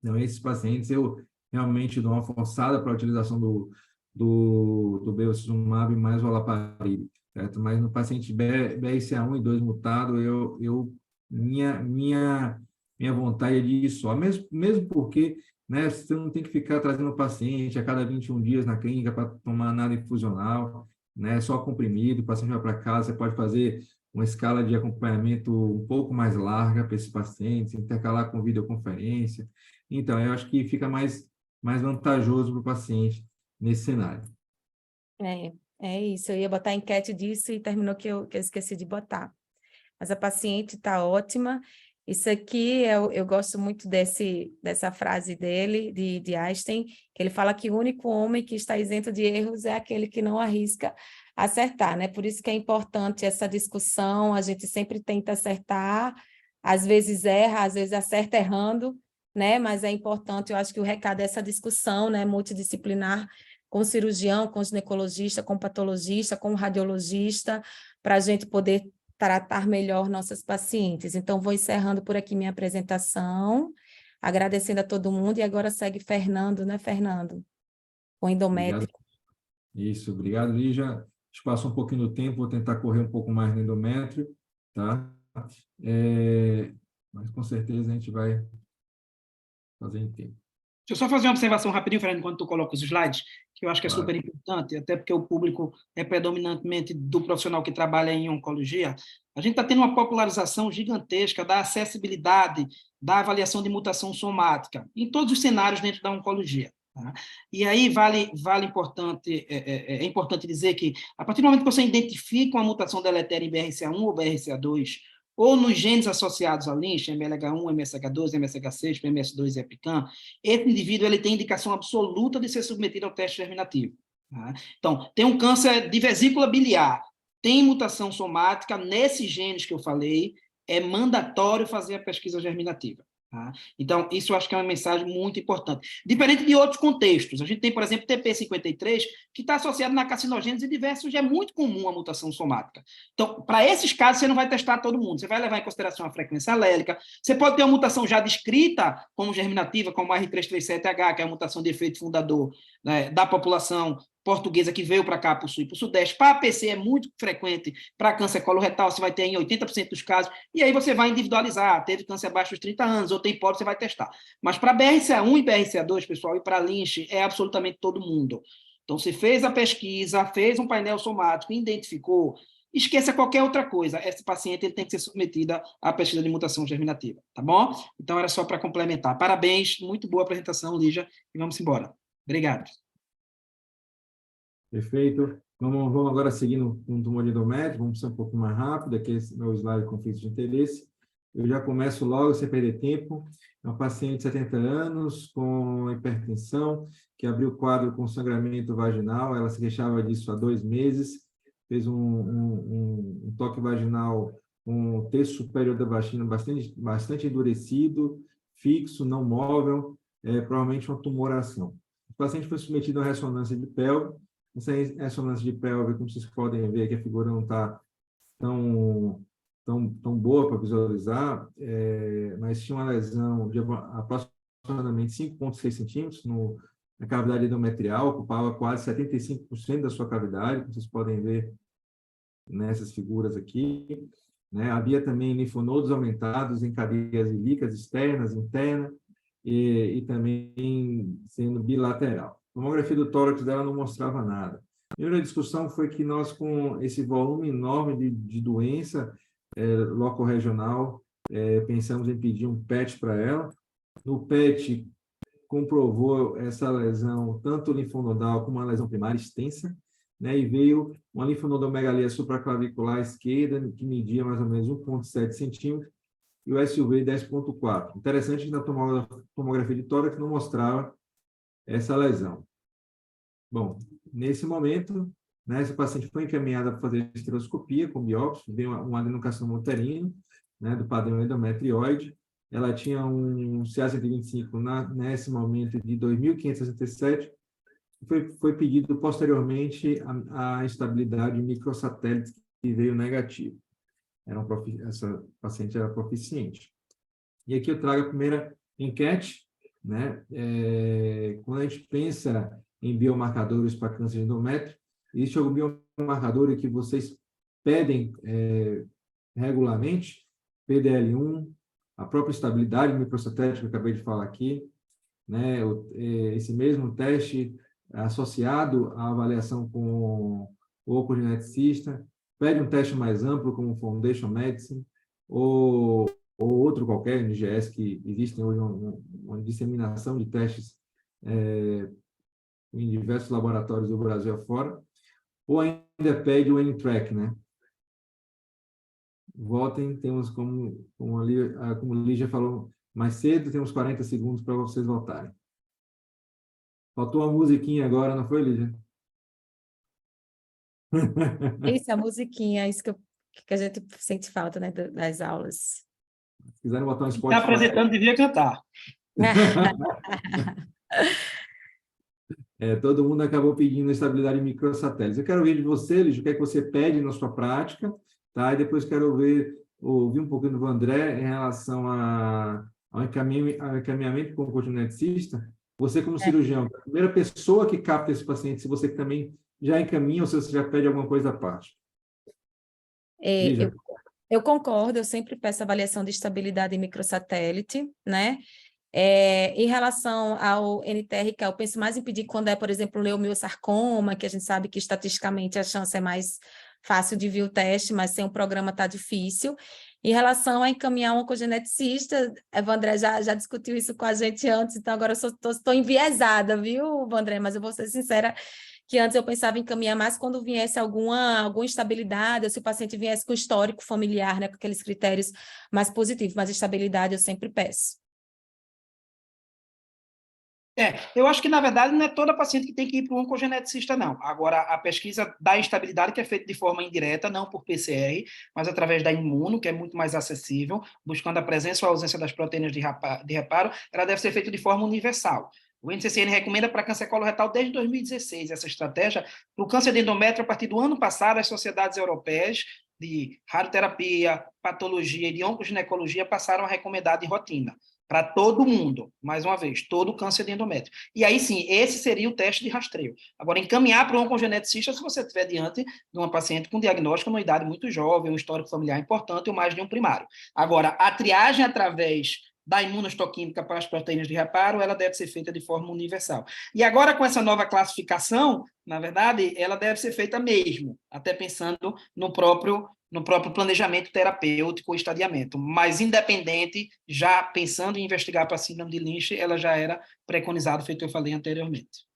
Então, esses pacientes eu realmente dou uma forçada para a utilização do bevacizumab mais o olaparib, certo? Mas no paciente BRCA1 e 2 mutado, minha vontade é de ir só, mesmo porque, né, você não tem que ficar trazendo o paciente a cada 21 dias na clínica para tomar nada infusional, né, só comprimido, o paciente vai para casa, você pode fazer uma escala de acompanhamento um pouco mais larga para esses pacientes, intercalar com videoconferência. Então, eu acho que fica mais vantajoso para o paciente nesse cenário. É isso. Eu ia botar a enquete disso e terminou que eu esqueci de botar. Mas a paciente está ótima. Isso aqui, eu gosto muito dessa frase dele, de Einstein, que ele fala que o único homem que está isento de erros é aquele que não arrisca acertar, né? Por isso que é importante essa discussão, a gente sempre tenta acertar, às vezes erra, às vezes acerta errando, né? Mas é importante, eu acho que o recado é essa discussão, né, multidisciplinar, com o cirurgião, com o ginecologista, com o patologista, com o radiologista, para a gente poder tratar melhor nossas pacientes. Então, vou encerrando por aqui minha apresentação, agradecendo a todo mundo, e agora segue Fernando, né, Fernando? Com endométrio. Isso, obrigado, Lígia. A gente passou um pouquinho do tempo, vou tentar correr um pouco mais no endométrio, tá? Mas com certeza a gente vai fazer em tempo. Deixa eu só fazer uma observação rapidinho, Fernando, enquanto tu coloca os slides, que eu acho que é Claro. super importante, até porque o público é predominantemente do profissional que trabalha em oncologia. A gente está tendo uma popularização gigantesca da acessibilidade da avaliação de mutação somática em todos os cenários dentro da oncologia. Tá? E aí é importante dizer que, a partir do momento que você identifica uma mutação deletéria em BRCA1 ou BRCA2, ou nos genes associados à LINCH, MLH1, MSH2, MSH6, PMS2 e EPCAM, esse indivíduo ele tem indicação absoluta de ser submetido ao teste germinativo. Tá? Então, tem um câncer de vesícula biliar, tem mutação somática, nesses genes que eu falei, é mandatório fazer a pesquisa germinativa. Tá? Então, isso eu acho que é uma mensagem muito importante. Diferente de outros contextos, a gente tem, por exemplo, TP53, que está associado na carcinogênese diversa, já é muito comum a mutação somática. Então, para esses casos, você não vai testar todo mundo, você vai levar em consideração a frequência alélica, você pode ter uma mutação já descrita como germinativa, como a R337H, que é a mutação de efeito fundador, né, da população portuguesa que veio para cá, para o sul e para o sudeste. Para APC é muito frequente, para câncer coloretal você vai ter em 80% dos casos, e aí você vai individualizar, teve câncer abaixo dos 30 anos, ou tem hipótese, você vai testar. Mas para BRCA1 e BRCA2, pessoal, e para LINCH, é absolutamente todo mundo. Então, você fez a pesquisa, fez um painel somático, identificou, esqueça qualquer outra coisa, esse paciente ele tem que ser submetido à pesquisa de mutação germinativa, tá bom? Então, era só para complementar. Parabéns, muito boa apresentação, Lígia, e vamos embora. Obrigado. Perfeito. Vamos agora seguindo com o tumor de endométrio, vamos ser um pouco mais rápido, aqui esse meu slide conflito de interesse. Eu já começo logo, sem perder tempo. É uma paciente de 70 anos, com hipertensão, que abriu quadro com sangramento vaginal, ela se queixava disso há 2 meses, fez um toque vaginal com o terço superior da vagina bastante endurecido, fixo, não móvel, provavelmente uma tumoração. O paciente foi submetido a uma ressonância de pelve. Essa ressonância de pelve, como vocês podem ver, que a figura não está tão boa para visualizar, mas tinha uma lesão de aproximadamente 5,6 centímetros na cavidade endometrial, ocupava quase 75% da sua cavidade, como vocês podem ver nessas figuras aqui. Né? Havia também linfonodos aumentados em cadeias ilíacas externas, internas, e também sendo bilateral. A tomografia do tórax dela não mostrava nada. A primeira discussão foi que nós, com esse volume enorme de doença locorregional, pensamos em pedir um PET para ela. No PET, comprovou essa lesão, tanto linfonodal como uma lesão primária extensa, né, e veio uma linfonodomegalia supraclavicular esquerda, que media mais ou menos 1,7 centímetros, e o SUV 10,4. Interessante que na tomografia de tórax não mostrava essa lesão. Bom, nesse momento, né, esse paciente foi encaminhado para fazer estereoscopia com biópsia, veio um adenocarcinoma uterino, né, do padrão endometrioide. Ela tinha um CA-125 nesse momento de 2.567, foi pedido posteriormente a instabilidade microsatélite que veio negativo. Essa paciente era proficiente. E aqui eu trago a primeira enquete, né? Quando a gente pensa em biomarcadores para câncer de endométrio, existe algum biomarcador que vocês pedem regularmente? PDL1, a própria estabilidade microsatélite que eu acabei de falar aqui, né? Esse mesmo teste associado à avaliação com o oncogeneticista, pede um teste mais amplo, como Foundation Medicine, ou outro qualquer, NGS, que existem hoje uma disseminação de testes em diversos laboratórios do Brasil afora, ou ainda pede o N-Track, né? Votem, temos, como Lígia falou mais cedo, temos 40 segundos para vocês votarem. Faltou uma musiquinha agora, não foi, Lígia? Isso, a musiquinha, isso que a gente sente falta, né, das aulas. Se quiserem botar um Está Spotify... apresentando, devia cantar. Todo mundo acabou pedindo estabilidade microsatélite. Eu quero ouvir de você, Lígia, o que é que você pede na sua prática, tá? E depois quero ouvir um pouquinho do André em relação ao encaminhamento com o oncogeneticista. Você, como cirurgião, a primeira pessoa que capta esse paciente, se você também já encaminha ou se você já pede alguma coisa à parte. Eu concordo, eu sempre peço avaliação de estabilidade microsatélite, né? Em relação ao NTRK, eu penso mais em pedir quando é, por exemplo, leomiosarcoma, que a gente sabe que estatisticamente a chance é mais fácil de vir o teste, mas sem o programa está difícil. Em relação a encaminhar um oncogeneticista, Vandré já discutiu isso com a gente antes, então agora eu estou enviesada, viu, Vandré? Mas eu vou ser sincera que antes eu pensava em encaminhar mais quando viesse alguma instabilidade, ou se o paciente viesse com histórico familiar, né, com aqueles critérios mais positivos, mas estabilidade eu sempre peço. Eu acho que, na verdade, não é toda paciente que tem que ir para o oncogeneticista, não. Agora, a pesquisa da instabilidade, que é feita de forma indireta, não por PCR, mas através da imuno, que é muito mais acessível, buscando a presença ou a ausência das proteínas de reparo, ela deve ser feita de forma universal. O NCCN recomenda para câncer coloretal desde 2016 essa estratégia. Para o câncer de endométrio, a partir do ano passado, as sociedades europeias de radioterapia, patologia e de oncoginecologia passaram a recomendar de rotina para todo mundo, mais uma vez, todo o câncer de endométrio. E aí sim, esse seria o teste de rastreio. Agora, encaminhar para o oncogeneticista se você estiver diante de uma paciente com diagnóstico numa idade muito jovem, um histórico familiar importante ou mais de um primário. Agora, a triagem através da imunohistoquímica para as proteínas de reparo, ela deve ser feita de forma universal. E agora, com essa nova classificação, na verdade, ela deve ser feita mesmo, até pensando no próprio planejamento terapêutico ou estadiamento. Mas, independente, já pensando em investigar para a síndrome de Lynch, ela já era preconizada, feito que eu falei anteriormente.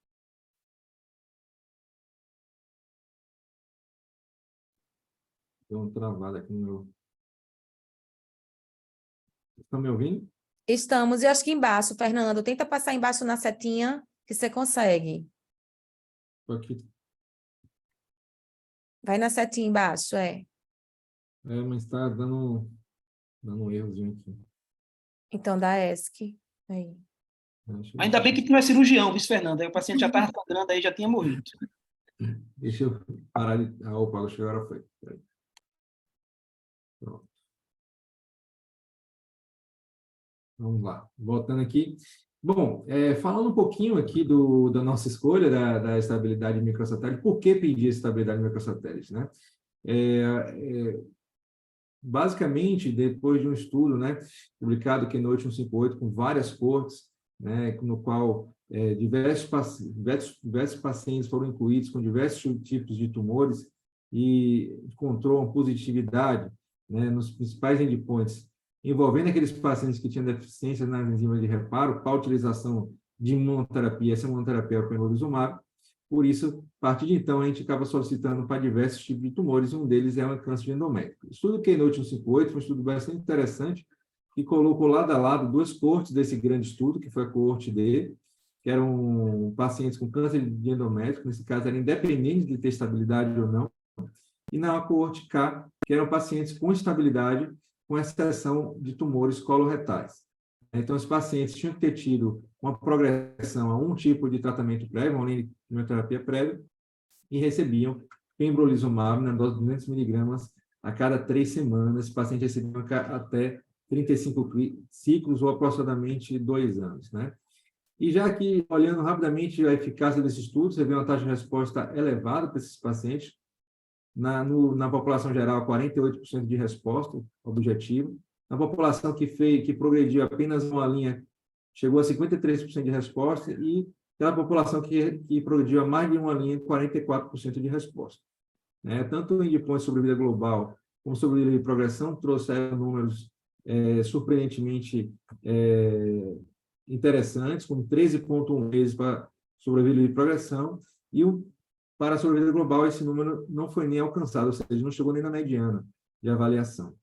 Deu uma travada aqui no meu... Estão me ouvindo? Estamos, e acho que embaixo, Fernando, tenta passar embaixo na setinha, que você consegue. Aqui. Vai na setinha embaixo, Mas está dando um errozinho aqui. Então, dá ESC. Aí. Ainda bem que tu não é cirurgião, viu, Fernando? Aí o paciente já estava sangrando, aí já tinha morrido. Deixa eu parar de... Opa, acho que agora foi. Pronto. Vamos lá, voltando aqui. Bom, falando um pouquinho aqui da nossa escolha da estabilidade microsatélite, por que pedir estabilidade microsatélite, né? Basicamente, depois de um estudo, né, publicado aqui no 158 com várias cortes, né, no qual diversos pacientes foram incluídos com diversos tipos de tumores e encontrou uma positividade, né, nos principais endpoints, envolvendo aqueles pacientes que tinham deficiência nas enzimas de reparo, para a utilização de imunoterapia, essa imunoterapia é o pembrolizumab. Por isso, a partir de então, a gente acaba solicitando para diversos tipos de tumores, um deles é o câncer de endométrio. O estudo Keynote 158 foi um estudo bastante interessante, que colocou lado a lado duas coortes desse grande estudo, que foi a coorte D, que eram pacientes com câncer de endométrio, nesse caso eram independentes de ter estabilidade ou não, e na coorte K, que eram pacientes com estabilidade, com exceção de tumores coloretais. Então, os pacientes tinham que ter tido uma progressão a um tipo de tratamento prévio, uma linha de quimioterapia prévia, e recebiam pembrolizumab na dose de 200 miligramas a cada 3 semanas. Esse paciente recebia até 35 ciclos, ou aproximadamente 2 anos, né? E já que, olhando rapidamente a eficácia desse estudo, você vê uma taxa de resposta elevada para esses pacientes. Na população geral, 48% de resposta objetiva. Na população que progrediu apenas uma linha, chegou a 53% de resposta, e aquela população que progrediu a mais de uma linha, 44% de resposta. Tanto o endpoint sobrevida global como sobrevida de progressão trouxeram números surpreendentemente interessantes, com 13,1 meses para sobrevida de progressão, e para a sobrevida global esse número não foi nem alcançado, ou seja, não chegou nem na mediana de avaliação.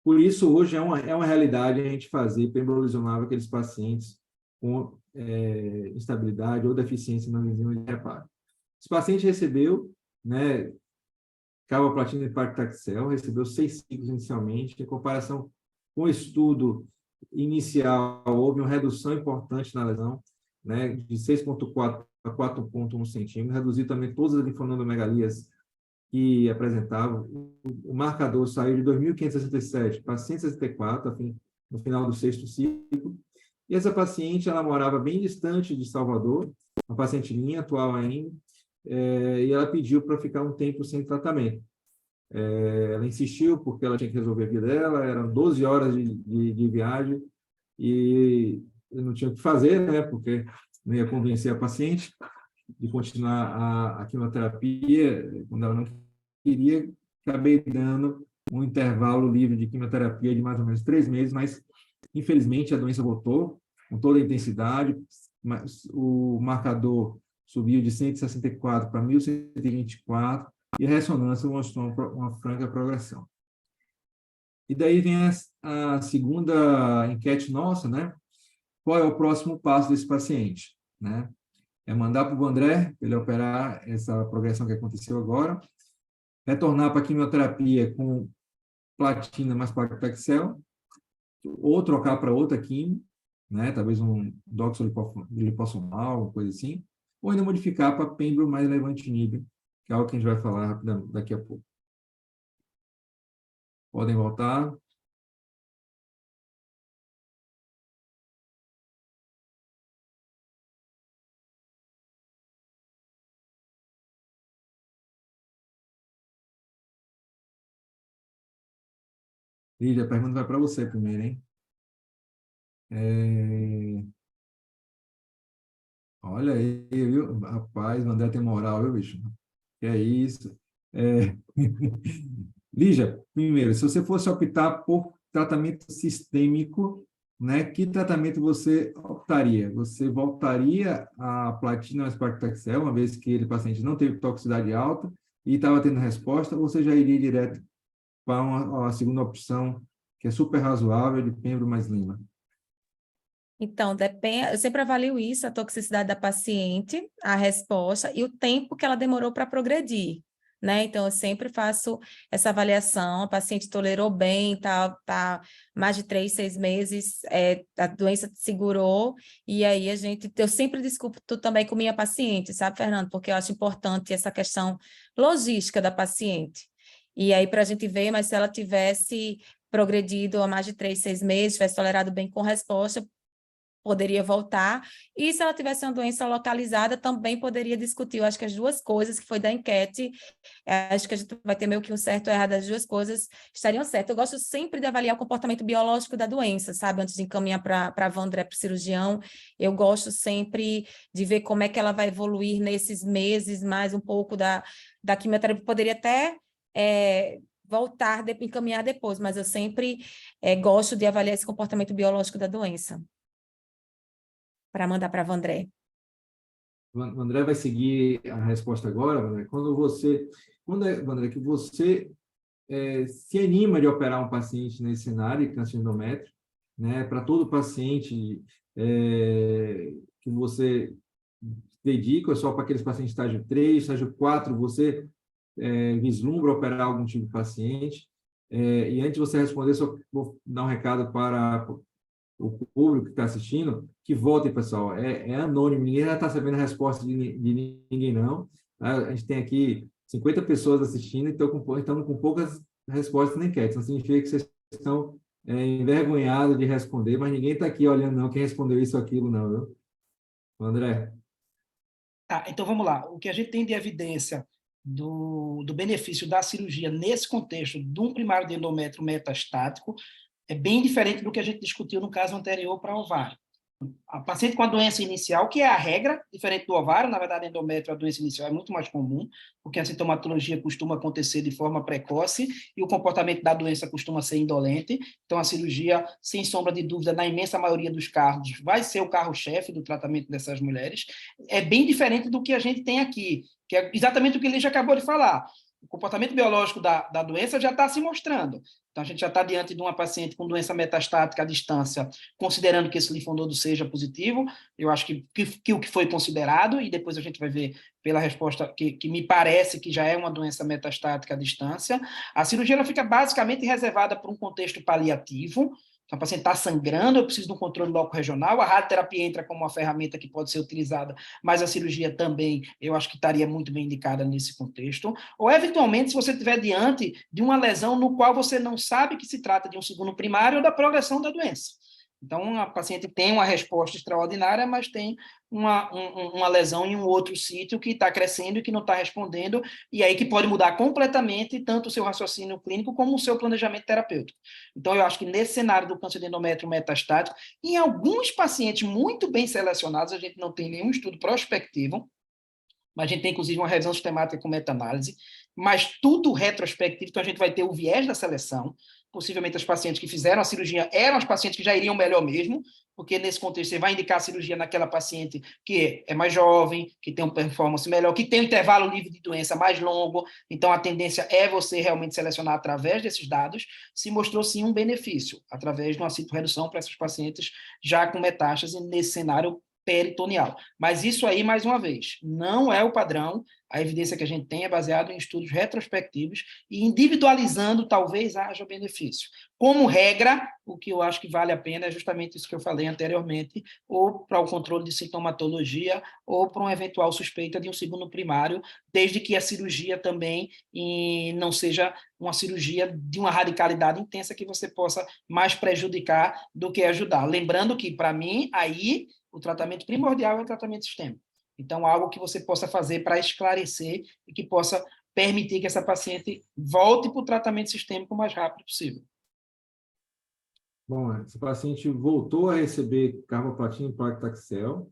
Por isso, hoje é uma realidade a gente fazer pembrolizumab aqueles pacientes com instabilidade ou deficiência na enzima de reparo. Esse paciente recebeu, né, carboplatina e paclitaxel, recebeu 6 ciclos inicialmente. Em comparação com o estudo inicial, houve uma redução importante na lesão, né, de 6,4 a 4,1 centímetros, reduziu também todas as linfonodomegalias que apresentavam. O marcador saiu de 2.567 para 164, no final do 6º ciclo. E essa paciente, ela morava bem distante de Salvador, uma paciente minha, atual ainda, e ela pediu para ficar um tempo sem tratamento. Ela insistiu porque ela tinha que resolver a vida dela, eram 12 horas de viagem, e eu não tinha o que fazer, né, porque não ia convencer a paciente de continuar a quimioterapia, quando ela não queria. Acabei dando um intervalo livre de quimioterapia de mais ou menos 3 meses, mas, infelizmente, a doença voltou com toda a intensidade, mas o marcador subiu de 164 para 1.124, e a ressonância mostrou uma franca progressão. E daí vem a segunda enquete nossa, né? Qual é o próximo passo desse paciente, né? É mandar para o André, para ele operar essa progressão que aconteceu agora, retornar para a quimioterapia com platina mais paclitaxel, ou trocar para outra quimio, né? Talvez um doxoliposomal, uma coisa assim, ou ainda modificar para pembro mais levantinib, que é algo que a gente vai falar rapidamente daqui a pouco. Podem voltar. Lídia, a pergunta vai para você primeiro, hein? Olha aí, viu? Rapaz, o André tem moral, viu, bicho? Que é isso? Lígia, primeiro, se você fosse optar por tratamento sistêmico, né, que tratamento você optaria? Você voltaria à platina mais paclitaxel, uma vez que o paciente não teve toxicidade alta e estava tendo resposta, ou você já iria direto para uma segunda opção, que é super razoável, de pembro mais lima? Então, depende, eu sempre avalio isso, a toxicidade da paciente, a resposta e o tempo que ela demorou para progredir, né? Então, eu sempre faço essa avaliação, a paciente tolerou bem, tá mais de 3, 6 meses, a doença segurou, e aí eu sempre discuto também com minha paciente, sabe, Fernando? Porque eu acho importante essa questão logística da paciente. E aí, para a gente ver, mas se ela tivesse progredido há mais de 3, 6 meses, tivesse tolerado bem com resposta, poderia voltar, e se ela tivesse uma doença localizada, também poderia discutir. Eu acho que as duas coisas que foi da enquete, acho que a gente vai ter meio que um certo ou errado, as duas coisas estariam certas. Eu gosto sempre de avaliar o comportamento biológico da doença, sabe? Antes de encaminhar para a Vandré, para o cirurgião, eu gosto sempre de ver como é que ela vai evoluir nesses meses, mais um pouco da quimioterapia. Poderia até voltar, encaminhar depois, mas eu sempre gosto de avaliar esse comportamento biológico da doença. para mandar para Vandré. O André vai seguir a resposta agora, André. André, que você se anima de operar um paciente nesse cenário de câncer endométrio, né? Para todo paciente que você dedica, só para aqueles pacientes estágio 3, estágio 4, você vislumbra operar algum tipo de paciente. E antes de você responder, só vou dar um recado para o público que está assistindo, que votem, pessoal. É anônimo, ninguém já está sabendo a resposta de ninguém, não. A gente tem aqui 50 pessoas assistindo, então estamos com poucas respostas na enquete. Não significa que vocês estão envergonhados de responder, mas ninguém está aqui olhando, não, quem respondeu isso ou aquilo, não, viu? André. Tá, então vamos lá. O que a gente tem de evidência do benefício da cirurgia nesse contexto de um primário de endométrio metastático é bem diferente do que a gente discutiu no caso anterior para ovário. A paciente com a doença inicial, que é a regra, diferente do ovário, na verdade, endométrio, a doença inicial é muito mais comum, porque a sintomatologia costuma acontecer de forma precoce e o comportamento da doença costuma ser indolente. Então, a cirurgia, sem sombra de dúvida, na imensa maioria dos casos, vai ser o carro-chefe do tratamento dessas mulheres. É bem diferente do que a gente tem aqui, que é exatamente o que ele já acabou de falar. O comportamento biológico da doença já está se mostrando. Então, a gente já está diante de uma paciente com doença metastática à distância, considerando que esse linfonodo seja positivo. Eu acho que o que foi considerado, e depois a gente vai ver pela resposta que me parece que já é uma doença metastática à distância. A cirurgia ela fica basicamente reservada para um contexto paliativo. Então, a paciente está sangrando, eu preciso de um controle loco-regional, a radioterapia entra como uma ferramenta que pode ser utilizada, mas a cirurgia também, eu acho que estaria muito bem indicada nesse contexto. Ou, eventualmente, se você estiver diante de uma lesão no qual você não sabe que se trata de um segundo primário ou da progressão da doença. Então, a paciente tem uma resposta extraordinária, mas tem uma lesão em um outro sítio que está crescendo e que não está respondendo, e aí que pode mudar completamente tanto o seu raciocínio clínico como o seu planejamento terapêutico. Então, eu acho que nesse cenário do câncer de endométrio metastático, em alguns pacientes muito bem selecionados, a gente não tem nenhum estudo prospectivo, mas a gente tem, inclusive, uma revisão sistemática com meta-análise, mas tudo retrospectivo, então a gente vai ter o viés da seleção. Possivelmente as pacientes que fizeram a cirurgia eram as pacientes que já iriam melhor mesmo, porque nesse contexto você vai indicar a cirurgia naquela paciente que é mais jovem, que tem uma performance melhor, que tem um intervalo livre de doença mais longo, então a tendência é você realmente selecionar através desses dados. Se mostrou sim um benefício, através de uma citoredução para essas pacientes já com metástase nesse cenário peritoneal. Mas isso aí, mais uma vez, não é o padrão. A evidência que a gente tem é baseada em estudos retrospectivos e individualizando talvez haja benefício. Como regra, o que eu acho que vale a pena é justamente isso que eu falei anteriormente, ou para o controle de sintomatologia, ou para uma eventual suspeita de um segundo primário, desde que a cirurgia também não seja uma cirurgia de uma radicalidade intensa que você possa mais prejudicar do que ajudar. Lembrando que, para mim, aí o tratamento primordial é o tratamento sistêmico. Então, algo que você possa fazer para esclarecer e que possa permitir que essa paciente volte para o tratamento sistêmico o mais rápido possível. Bom, esse paciente voltou a receber carboplatina e paclitaxel,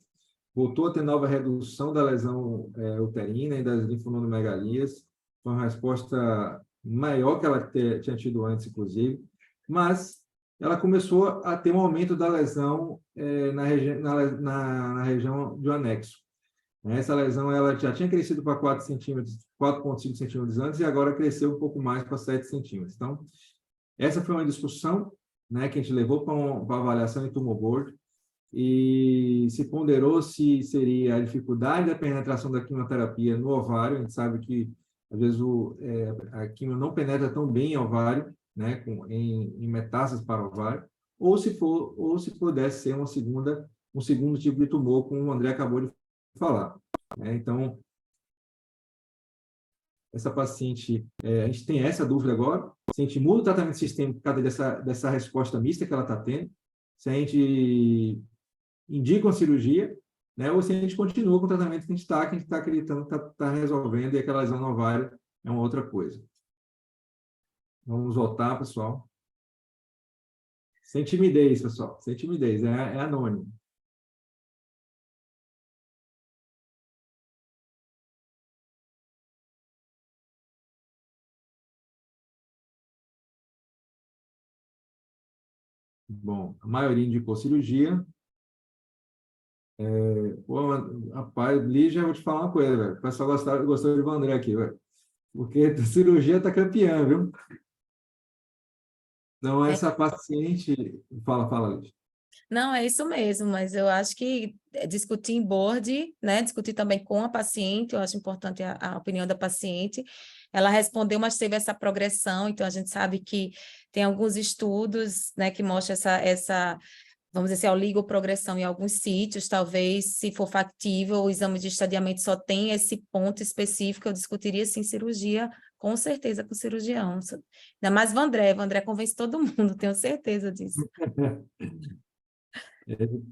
voltou a ter nova redução da lesão uterina e das linfonodomegalias, foi uma resposta maior que ela tinha tido antes, inclusive, mas ela começou a ter um aumento da lesão na região do anexo. Essa lesão ela já tinha crescido para 4,5 centímetros antes e agora cresceu um pouco mais para 7 centímetros. Então, essa foi uma discussão, né, que a gente levou para uma avaliação em tumor board e se ponderou se seria a dificuldade da penetração da quimioterapia no ovário. A gente sabe que, às vezes, a quimio não penetra tão bem em ovário, né, em metástases para ovário, ou se pudesse ser um segundo tipo de tumor, como o André acabou de falar. Então, essa paciente, a gente tem essa dúvida agora, se a gente muda o tratamento sistêmico por causa dessa resposta mista que ela está tendo, se a gente indica uma cirurgia, né, ou se a gente continua com o tratamento que a gente está acreditando que está resolvendo, e aquela lesão no ovário é uma outra coisa. Vamos voltar, pessoal. Sem timidez, pessoal. Sem timidez. É anônimo. Bom, a maioria indicou cirurgia. Pô, rapaz, Lígia, eu vou te falar uma coisa, velho. O pessoal gostou de Vandré aqui, velho. Porque a cirurgia tá campeã, viu? Então, essa paciente... Fala, Lígia. Não, é isso mesmo, mas eu acho que discutir em board, né, discutir também com a paciente, eu acho importante a opinião da paciente. Ela respondeu, mas teve essa progressão, então a gente sabe que tem alguns estudos, né, que mostram essa vamos dizer assim, oligogressão em alguns sítios, talvez, se for factível, o exame de estadiamento só tem esse ponto específico, eu discutiria, sim, cirurgia, com certeza, com o cirurgião. Ainda mais Vandré convence todo mundo, tenho certeza disso.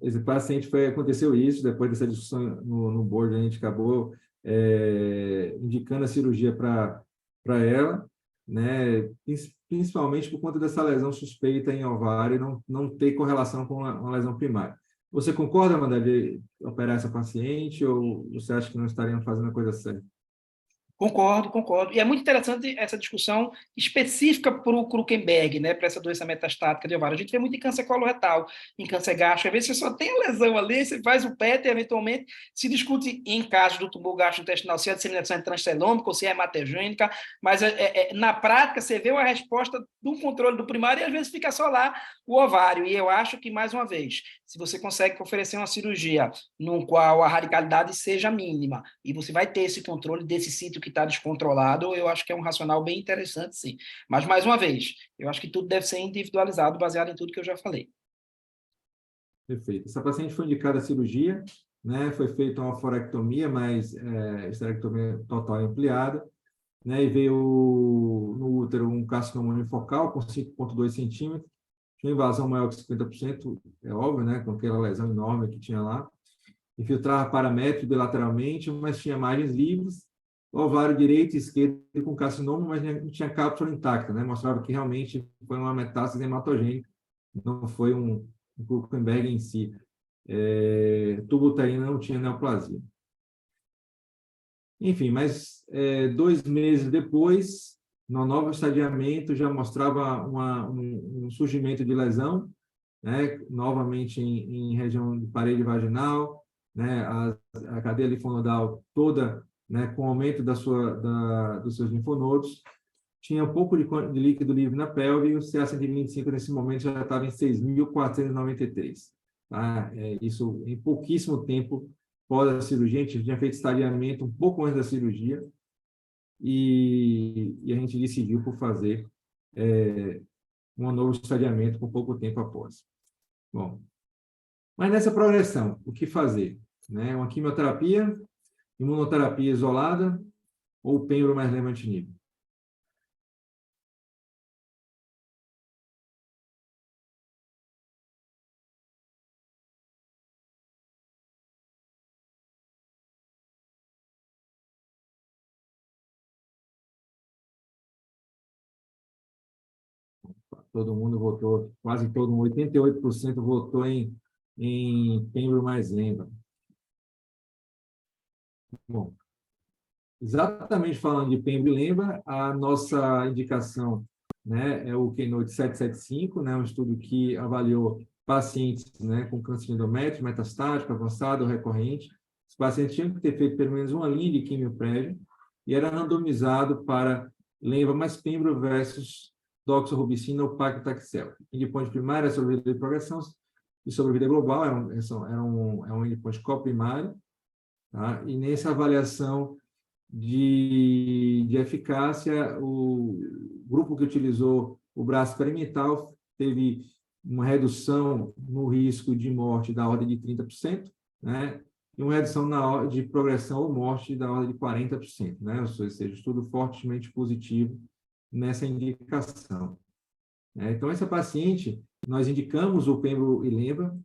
Esse paciente aconteceu isso, depois dessa discussão no board, a gente acabou indicando a cirurgia para ela, né, principalmente por conta dessa lesão suspeita em ovário não ter correlação com uma lesão primária. Você concorda, Amanda, de operar essa paciente ou você acha que não estariam fazendo a coisa certa? Concordo. E é muito interessante essa discussão específica para o Krukenberg, né, para essa doença metastática de ovário. A gente vê muito em câncer coloretal, em câncer gástrico. Às vezes você só tem a lesão ali, você faz o PET e, eventualmente, se discute em casos do tumor gastrointestinal se a disseminação é transcelômica ou se é hematogênica, mas na prática você vê a resposta do controle do primário e às vezes fica só lá o ovário. E eu acho que, mais uma vez, se você consegue oferecer uma cirurgia no qual a radicalidade seja mínima e você vai ter esse controle desse sítio que está descontrolado, eu acho que é um racional bem interessante, sim. Mas, mais uma vez, eu acho que tudo deve ser individualizado, baseado em tudo que eu já falei. Perfeito. Essa paciente foi indicada a cirurgia, né? Foi feita uma forectomia, mas esterectomia total ampliada, né? E veio no útero um carcinoma unifocal com 5,2 centímetros, tinha invasão maior que 50%, é óbvio, né? Com aquela lesão enorme que tinha lá. Infiltrava paramétrico bilateralmente, mas tinha margens livres, ovário direito e esquerdo com carcinoma, mas não tinha cápsula intacta, né? Mostrava que realmente foi uma metástase hematogênica, não foi um Krukenberg em si. Tubo uterino não tinha neoplasia. Enfim, mas 2 meses depois, no novo estadiamento, já mostrava um surgimento de lesão, né? Novamente em região de parede vaginal, né? A cadeia linfonodal toda, né, com o aumento dos seus linfonodos, tinha um pouco de líquido livre na pelve e o CA-125 nesse momento já estava em 6.493. Tá? Isso em pouquíssimo tempo pós a cirurgia, a gente tinha feito estadiamento um pouco antes da cirurgia e a gente decidiu por fazer um novo estadiamento com pouco tempo após. Bom, mas nessa progressão, o que fazer? Né? Uma quimioterapia, imunoterapia isolada ou pembro mais lenvatinib? Todo mundo votou, quase todo mundo, 88% votou em pembro mais lenva. Bom, exatamente falando de pembro e lenva, a nossa indicação, né, é o Keynote 775, né, um estudo que avaliou pacientes, né, com câncer de endométrio, metastático, avançado ou recorrente. Os pacientes tinham que ter feito pelo menos uma linha de quimio prévia e era randomizado para lenva mais pembro versus doxorubicina ou paclitaxel. Endpoint primário é sobrevida de progressão e sobrevida global, é um endpoint coprimário. Tá? E nessa avaliação de eficácia, o grupo que utilizou o braço experimental teve uma redução no risco de morte da ordem de 30%, né? E uma redução de progressão ou morte da ordem de 40%, né? Ou seja, estudo fortemente positivo nessa indicação. Então, essa paciente, nós indicamos o pembro e lenva.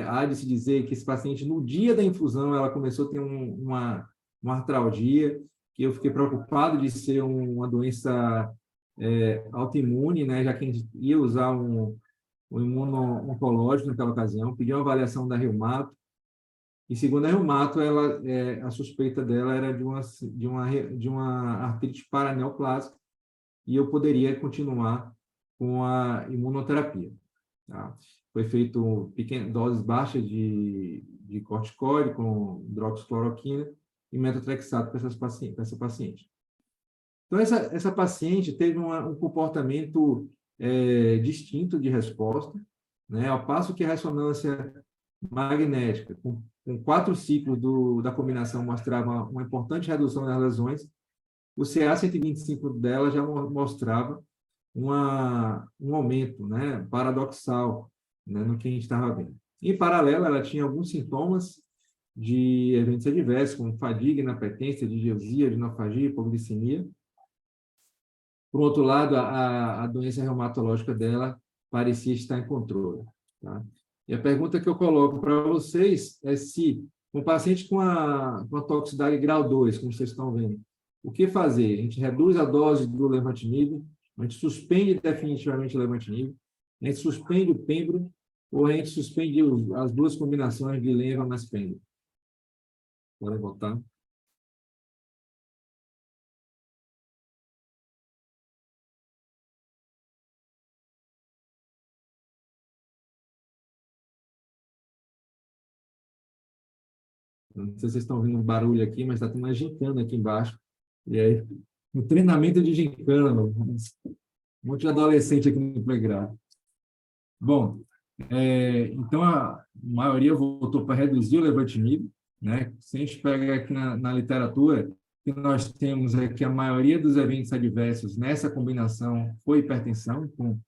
Há de se dizer que esse paciente, no dia da infusão, ela começou a ter uma artralgia, que eu fiquei preocupado de ser uma doença autoimune, né, já que a gente ia usar um imuno-oncológico naquela ocasião, pedi uma avaliação da reumato, e segundo a reumato, a suspeita dela era de uma artrite paraneoplásica, e eu poderia continuar com a imunoterapia. Tá? foi feito doses baixas de corticoide com hidroxicloroquina e metotrexato para essa paciente. Então, essa paciente teve um comportamento distinto de resposta, né, ao passo que a ressonância magnética, com 4 ciclos da combinação, mostrava uma importante redução das lesões, o CA-125 dela já mostrava um aumento, né, paradoxal, né, no que a gente estava vendo. Em paralelo, ela tinha alguns sintomas de eventos adversos, como fadiga, inapetência, digeusia, adenofagia, hipoglicemia. Por outro lado, a doença reumatológica dela parecia estar em controle. Tá? E a pergunta que eu coloco para vocês é se um paciente com a toxicidade grau 2, como vocês estão vendo, o que fazer? A gente reduz a dose do levantinib, a gente suspende definitivamente o levantinib, a gente suspende o pembro, ou a gente suspende as 2 combinações de lenva mais pembro. Podem voltar. Não sei se vocês estão ouvindo um barulho aqui, mas está tendo uma gincana aqui embaixo. E aí, um treinamento de gincana, um monte de adolescente aqui no playground. Bom, então a maioria voltou para reduzir o levantinib, né? Se a gente pega aqui na literatura, o que nós temos é que a maioria dos eventos adversos nessa combinação foi hipertensão, com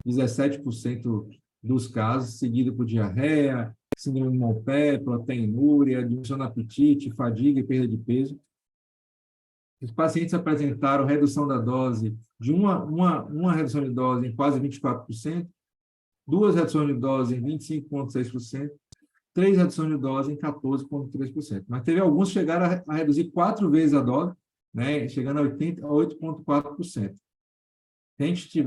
17% dos casos, seguido por diarreia, síndrome de Montpellier, proteinúria, diminuição do apetite, fadiga e perda de peso. Os pacientes apresentaram redução da dose de uma redução de dose em quase 24%, 2 reduções de dose em 25,6%, 3 reduções de dose em 14,3%. Mas teve alguns que chegaram a reduzir 4 vezes a dose, né, chegando a 8,4%. Se a gente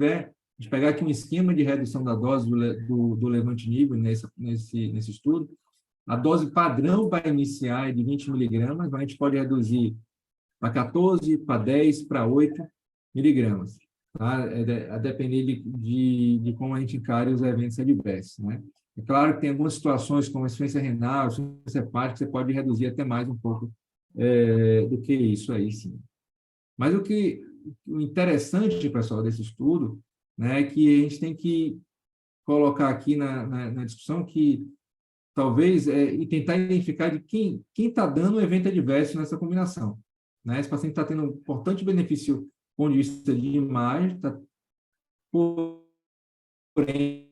pegar aqui um esquema de redução da dose do levantinib nesse estudo, a dose padrão para iniciar é de 20 miligramas, mas a gente pode reduzir para 14, para 10, para 8 miligramas, tá? A depender de como a gente encare os eventos adversos, né? É claro que tem algumas situações, como insuficiência renal, insuficiência hepática, você pode reduzir até mais um pouco do que isso aí, sim. Mas o interessante, pessoal, desse estudo, né, é que a gente tem que colocar aqui na discussão que talvez e tentar identificar de quem está dando o evento adverso nessa combinação. Né? Esse paciente está tendo um importante benefício do ponto de vista de imagem, porém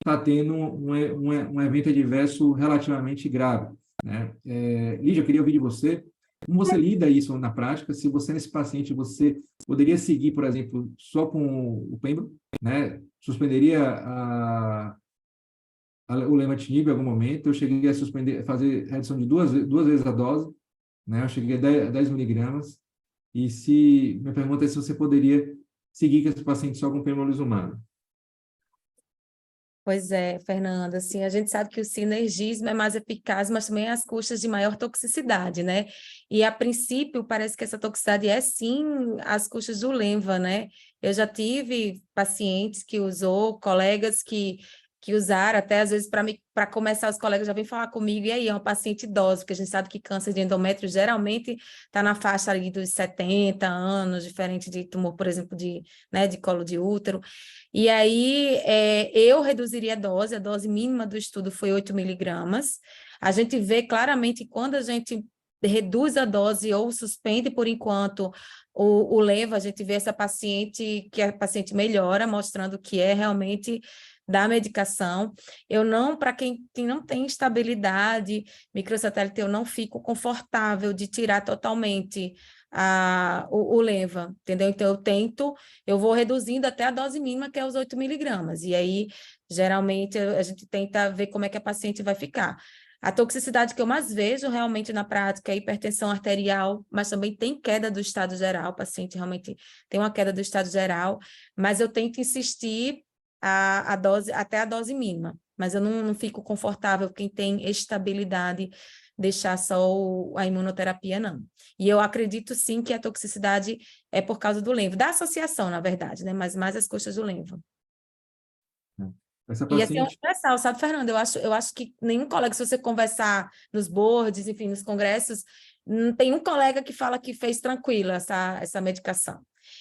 está tendo um evento adverso relativamente grave. Né? Lídia, eu queria ouvir de você, como você lida isso na prática? Se você, nesse paciente, você poderia seguir, por exemplo, só com o pembro, né? Suspenderia o levantinib em algum momento, eu cheguei a fazer redução de duas vezes a dose, né? Eu cheguei a 10 miligramas, e minha pergunta é se você poderia seguir com esse paciente só com pembrolizumab. Pois é, Fernanda, assim, a gente sabe que o sinergismo é mais eficaz, mas também às custas de maior toxicidade, né? E, a princípio, parece que essa toxicidade é, sim, às custas do lenva, né? Eu já tive pacientes que colegas que usaram, até às vezes para começar, os colegas já vêm falar comigo, e aí, é uma paciente idosa, porque a gente sabe que câncer de endométrio geralmente está na faixa ali dos 70 anos, diferente de tumor, por exemplo, de colo de útero. E aí, eu reduziria a dose mínima do estudo foi 8 miligramas. A gente vê claramente quando a gente reduz a dose ou suspende por enquanto o lenva, a gente vê essa paciente, que a paciente melhora, mostrando que é realmente da medicação. Para quem não tem estabilidade microsatélite, eu não fico confortável de tirar totalmente o lenva, entendeu? Então, eu vou reduzindo até a dose mínima, que é os 8 miligramas, e aí, geralmente, a gente tenta ver como é que a paciente vai ficar. A toxicidade que eu mais vejo realmente na prática é hipertensão arterial, mas também tem queda do estado geral, o paciente realmente tem uma queda do estado geral, mas eu tento insistir a dose, até a dose mínima, mas eu não fico confortável quem tem estabilidade deixar só a imunoterapia, não. E eu acredito, sim, que a toxicidade é por causa do lenva, da associação, na verdade, né? Mas mais as custas do lenva. Essa E assim é paciente, universal, sabe, Fernando? Eu acho que nenhum colega, se você conversar nos boards, enfim, nos congressos, não tem um colega que fala que fez tranquila essa medicação.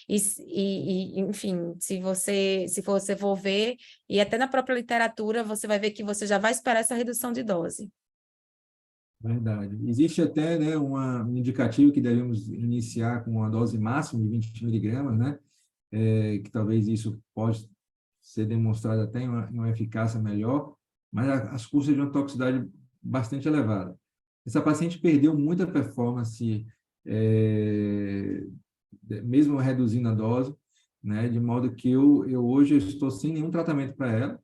Enfim, se você for ver, e até na própria literatura, você vai ver que você já vai esperar essa redução de dose. verdade. Existe até, né, um indicativo que devemos iniciar com uma dose máxima de 20 miligramas, né? Que talvez isso pode ser demonstrado até em uma eficácia melhor, mas as custas de uma toxicidade bastante elevada. Essa paciente perdeu muita performance, mesmo reduzindo a dose, né, de modo que eu hoje estou sem nenhum tratamento para ela,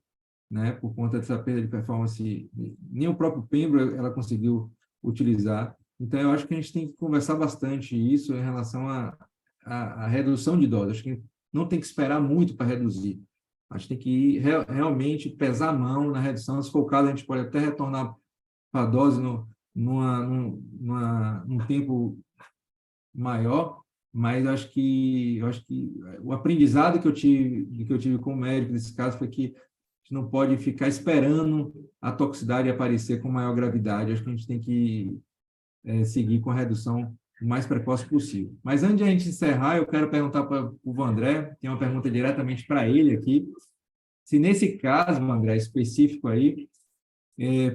né, por conta dessa perda de performance, nem o próprio Pembro ela conseguiu utilizar. Então, eu acho que a gente tem que conversar bastante isso em relação à redução de dose. Acho que não tem que esperar muito para reduzir. A gente tem que ir realmente pesar a mão na redução. Se for o caso, a gente pode até retornar para a dose num tempo maior, mas eu acho que o aprendizado que eu tive como médico nesse caso foi que a gente não pode ficar esperando a toxicidade aparecer com maior gravidade. Acho que a gente tem que seguir com a redução o mais precoce possível. Mas antes de a gente encerrar, eu quero perguntar para o Vandré, tem uma pergunta diretamente para ele aqui, se nesse caso, André, específico aí,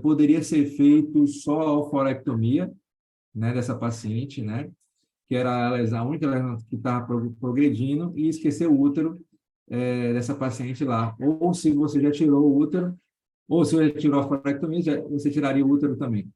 poderia ser feito só a alforectomia, né, dessa paciente, né, que era a única lesão que estava progredindo, e esquecer o útero dessa paciente lá. Ou se você já tirou o útero, ou se você tirou a alforectomia, você tiraria o útero também.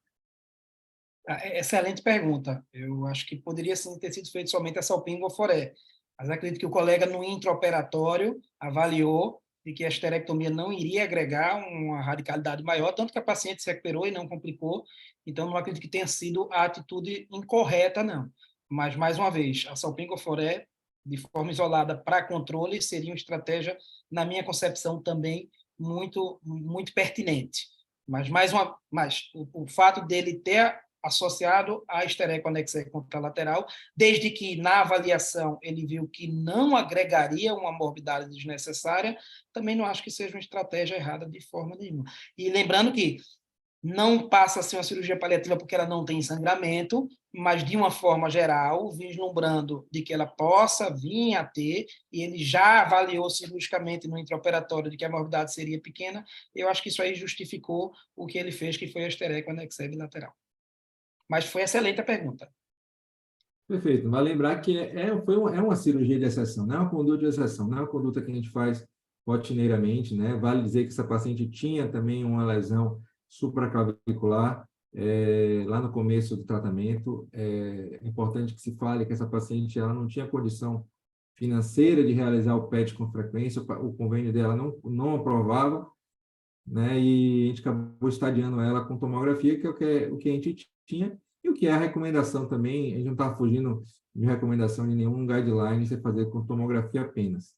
Excelente pergunta. Eu acho que poderia sim ter sido feito somente a salpingo-foré, mas acredito que o colega no intraoperatório avaliou de que a esterectomia não iria agregar uma radicalidade maior, tanto que a paciente se recuperou e não complicou, então não acredito que tenha sido a atitude incorreta, não. Mas, mais uma vez, a salpingo-foré, de forma isolada para controle, seria uma estratégia, na minha concepção, também muito, muito pertinente. Mas, o fato dele ter associado à esterecoanexia contralateral, desde que, na avaliação, ele viu que não agregaria uma morbidade desnecessária, também não acho que seja uma estratégia errada de forma nenhuma. E lembrando que não passa a ser uma cirurgia paliativa porque ela não tem sangramento, mas, de uma forma geral, vislumbrando de que ela possa vir a ter, e ele já avaliou cirurgicamente no intraoperatório de que a morbidade seria pequena, eu acho que isso aí justificou o que ele fez, que foi a esterecoanexia bilateral. Mas foi excelente a pergunta. Perfeito. Vai lembrar que é uma cirurgia de exceção, não é uma conduta de exceção, não é uma conduta que a gente faz rotineiramente, né? Vale dizer que essa paciente tinha também uma lesão supraclavicular lá no começo do tratamento. É importante que se fale que essa paciente ela não tinha condição financeira de realizar o PET com frequência, o convênio dela não aprovava, né? E a gente acabou estadiando ela com tomografia, que é o que a gente tinha, e o que é a recomendação também, a gente não está fugindo de recomendação de nenhum guideline, você fazer com tomografia apenas,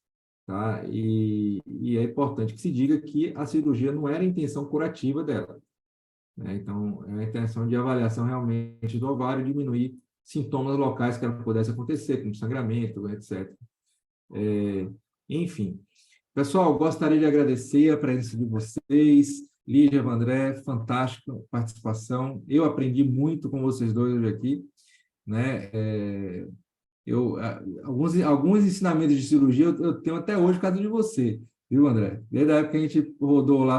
tá? E é importante que se diga que a cirurgia não era a intenção curativa dela, né? Então, é a intenção de avaliação realmente do ovário, diminuir sintomas locais que ela pudesse acontecer, como sangramento, etc. Enfim. Pessoal, gostaria de agradecer a presença de vocês, Lígia, Vandré, fantástica participação. Eu aprendi muito com vocês dois hoje aqui, né? Alguns ensinamentos de cirurgia eu tenho até hoje por causa de você, viu, André? Desde a época que a gente rodou lá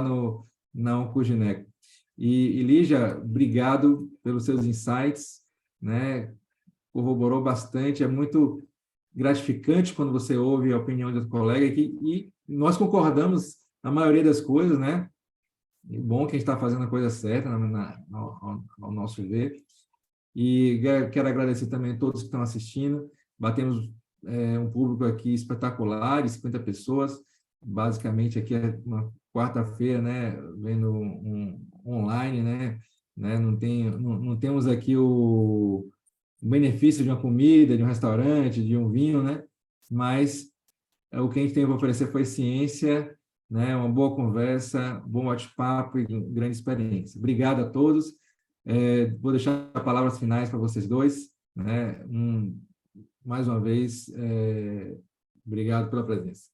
na Oncogineco. E Lígia, obrigado pelos seus insights, né? Corroborou bastante, é muito gratificante quando você ouve a opinião do colega e nós concordamos na maioria das coisas, né? É bom que a gente está fazendo a coisa certa ao nosso ver. E quero agradecer também a todos que estão assistindo. Batemos um público aqui espetacular, de 50 pessoas. Basicamente, aqui é uma quarta-feira, né? Vendo online, né? Não temos aqui o benefício de uma comida, de um restaurante, de um vinho, né? Mas o que a gente tem para oferecer foi ciência, né? Uma boa conversa, bom bate-papo e grande experiência. Obrigado a todos. Vou deixar palavras finais para vocês dois, né? Mais uma vez, obrigado pela presença.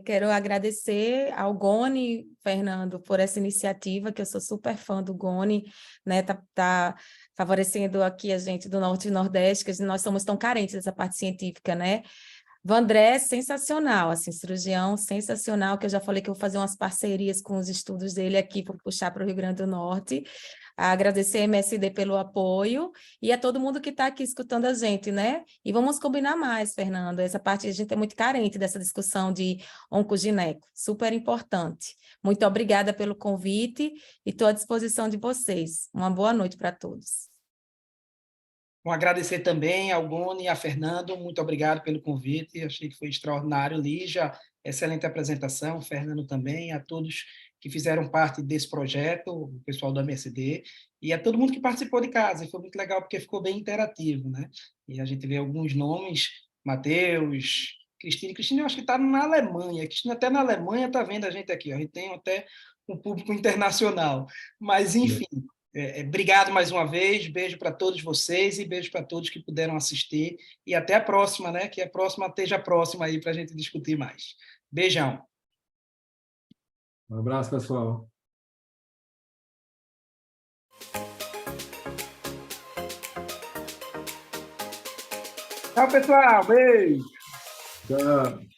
Quero agradecer ao Goni, Fernando, por essa iniciativa, que eu sou super fã do Goni, né? Tá favorecendo aqui a gente do Norte e Nordeste, que nós somos tão carentes dessa parte científica, né? Vandré, sensacional, assim, cirurgião sensacional, que eu já falei que eu vou fazer umas parcerias com os estudos dele aqui para puxar para o Rio Grande do Norte. Agradecer a MSD pelo apoio e a todo mundo que está aqui escutando a gente, né? E vamos combinar mais, Fernando. Essa parte a gente é muito carente dessa discussão de oncogineco, super importante. Muito obrigada pelo convite e estou à disposição de vocês. Uma boa noite para todos. Bom, agradecer também ao Goni e a Fernando, muito obrigado pelo convite, achei que foi extraordinário. Lígia, excelente apresentação, Fernando também, a todos que fizeram parte desse projeto, o pessoal do MSD, e a todo mundo que participou de casa, e foi muito legal porque ficou bem interativo, né? E a gente vê alguns nomes, Matheus, Cristina eu acho que está na Alemanha, Cristina até na Alemanha está vendo a gente aqui, a gente tem até um público internacional, mas enfim, obrigado mais uma vez, beijo para todos vocês e beijo para todos que puderam assistir, e até a próxima, né? Que a próxima esteja próxima aí para a gente discutir mais. Beijão. Um abraço, pessoal. Tchau, pessoal. Beijo. Tchau.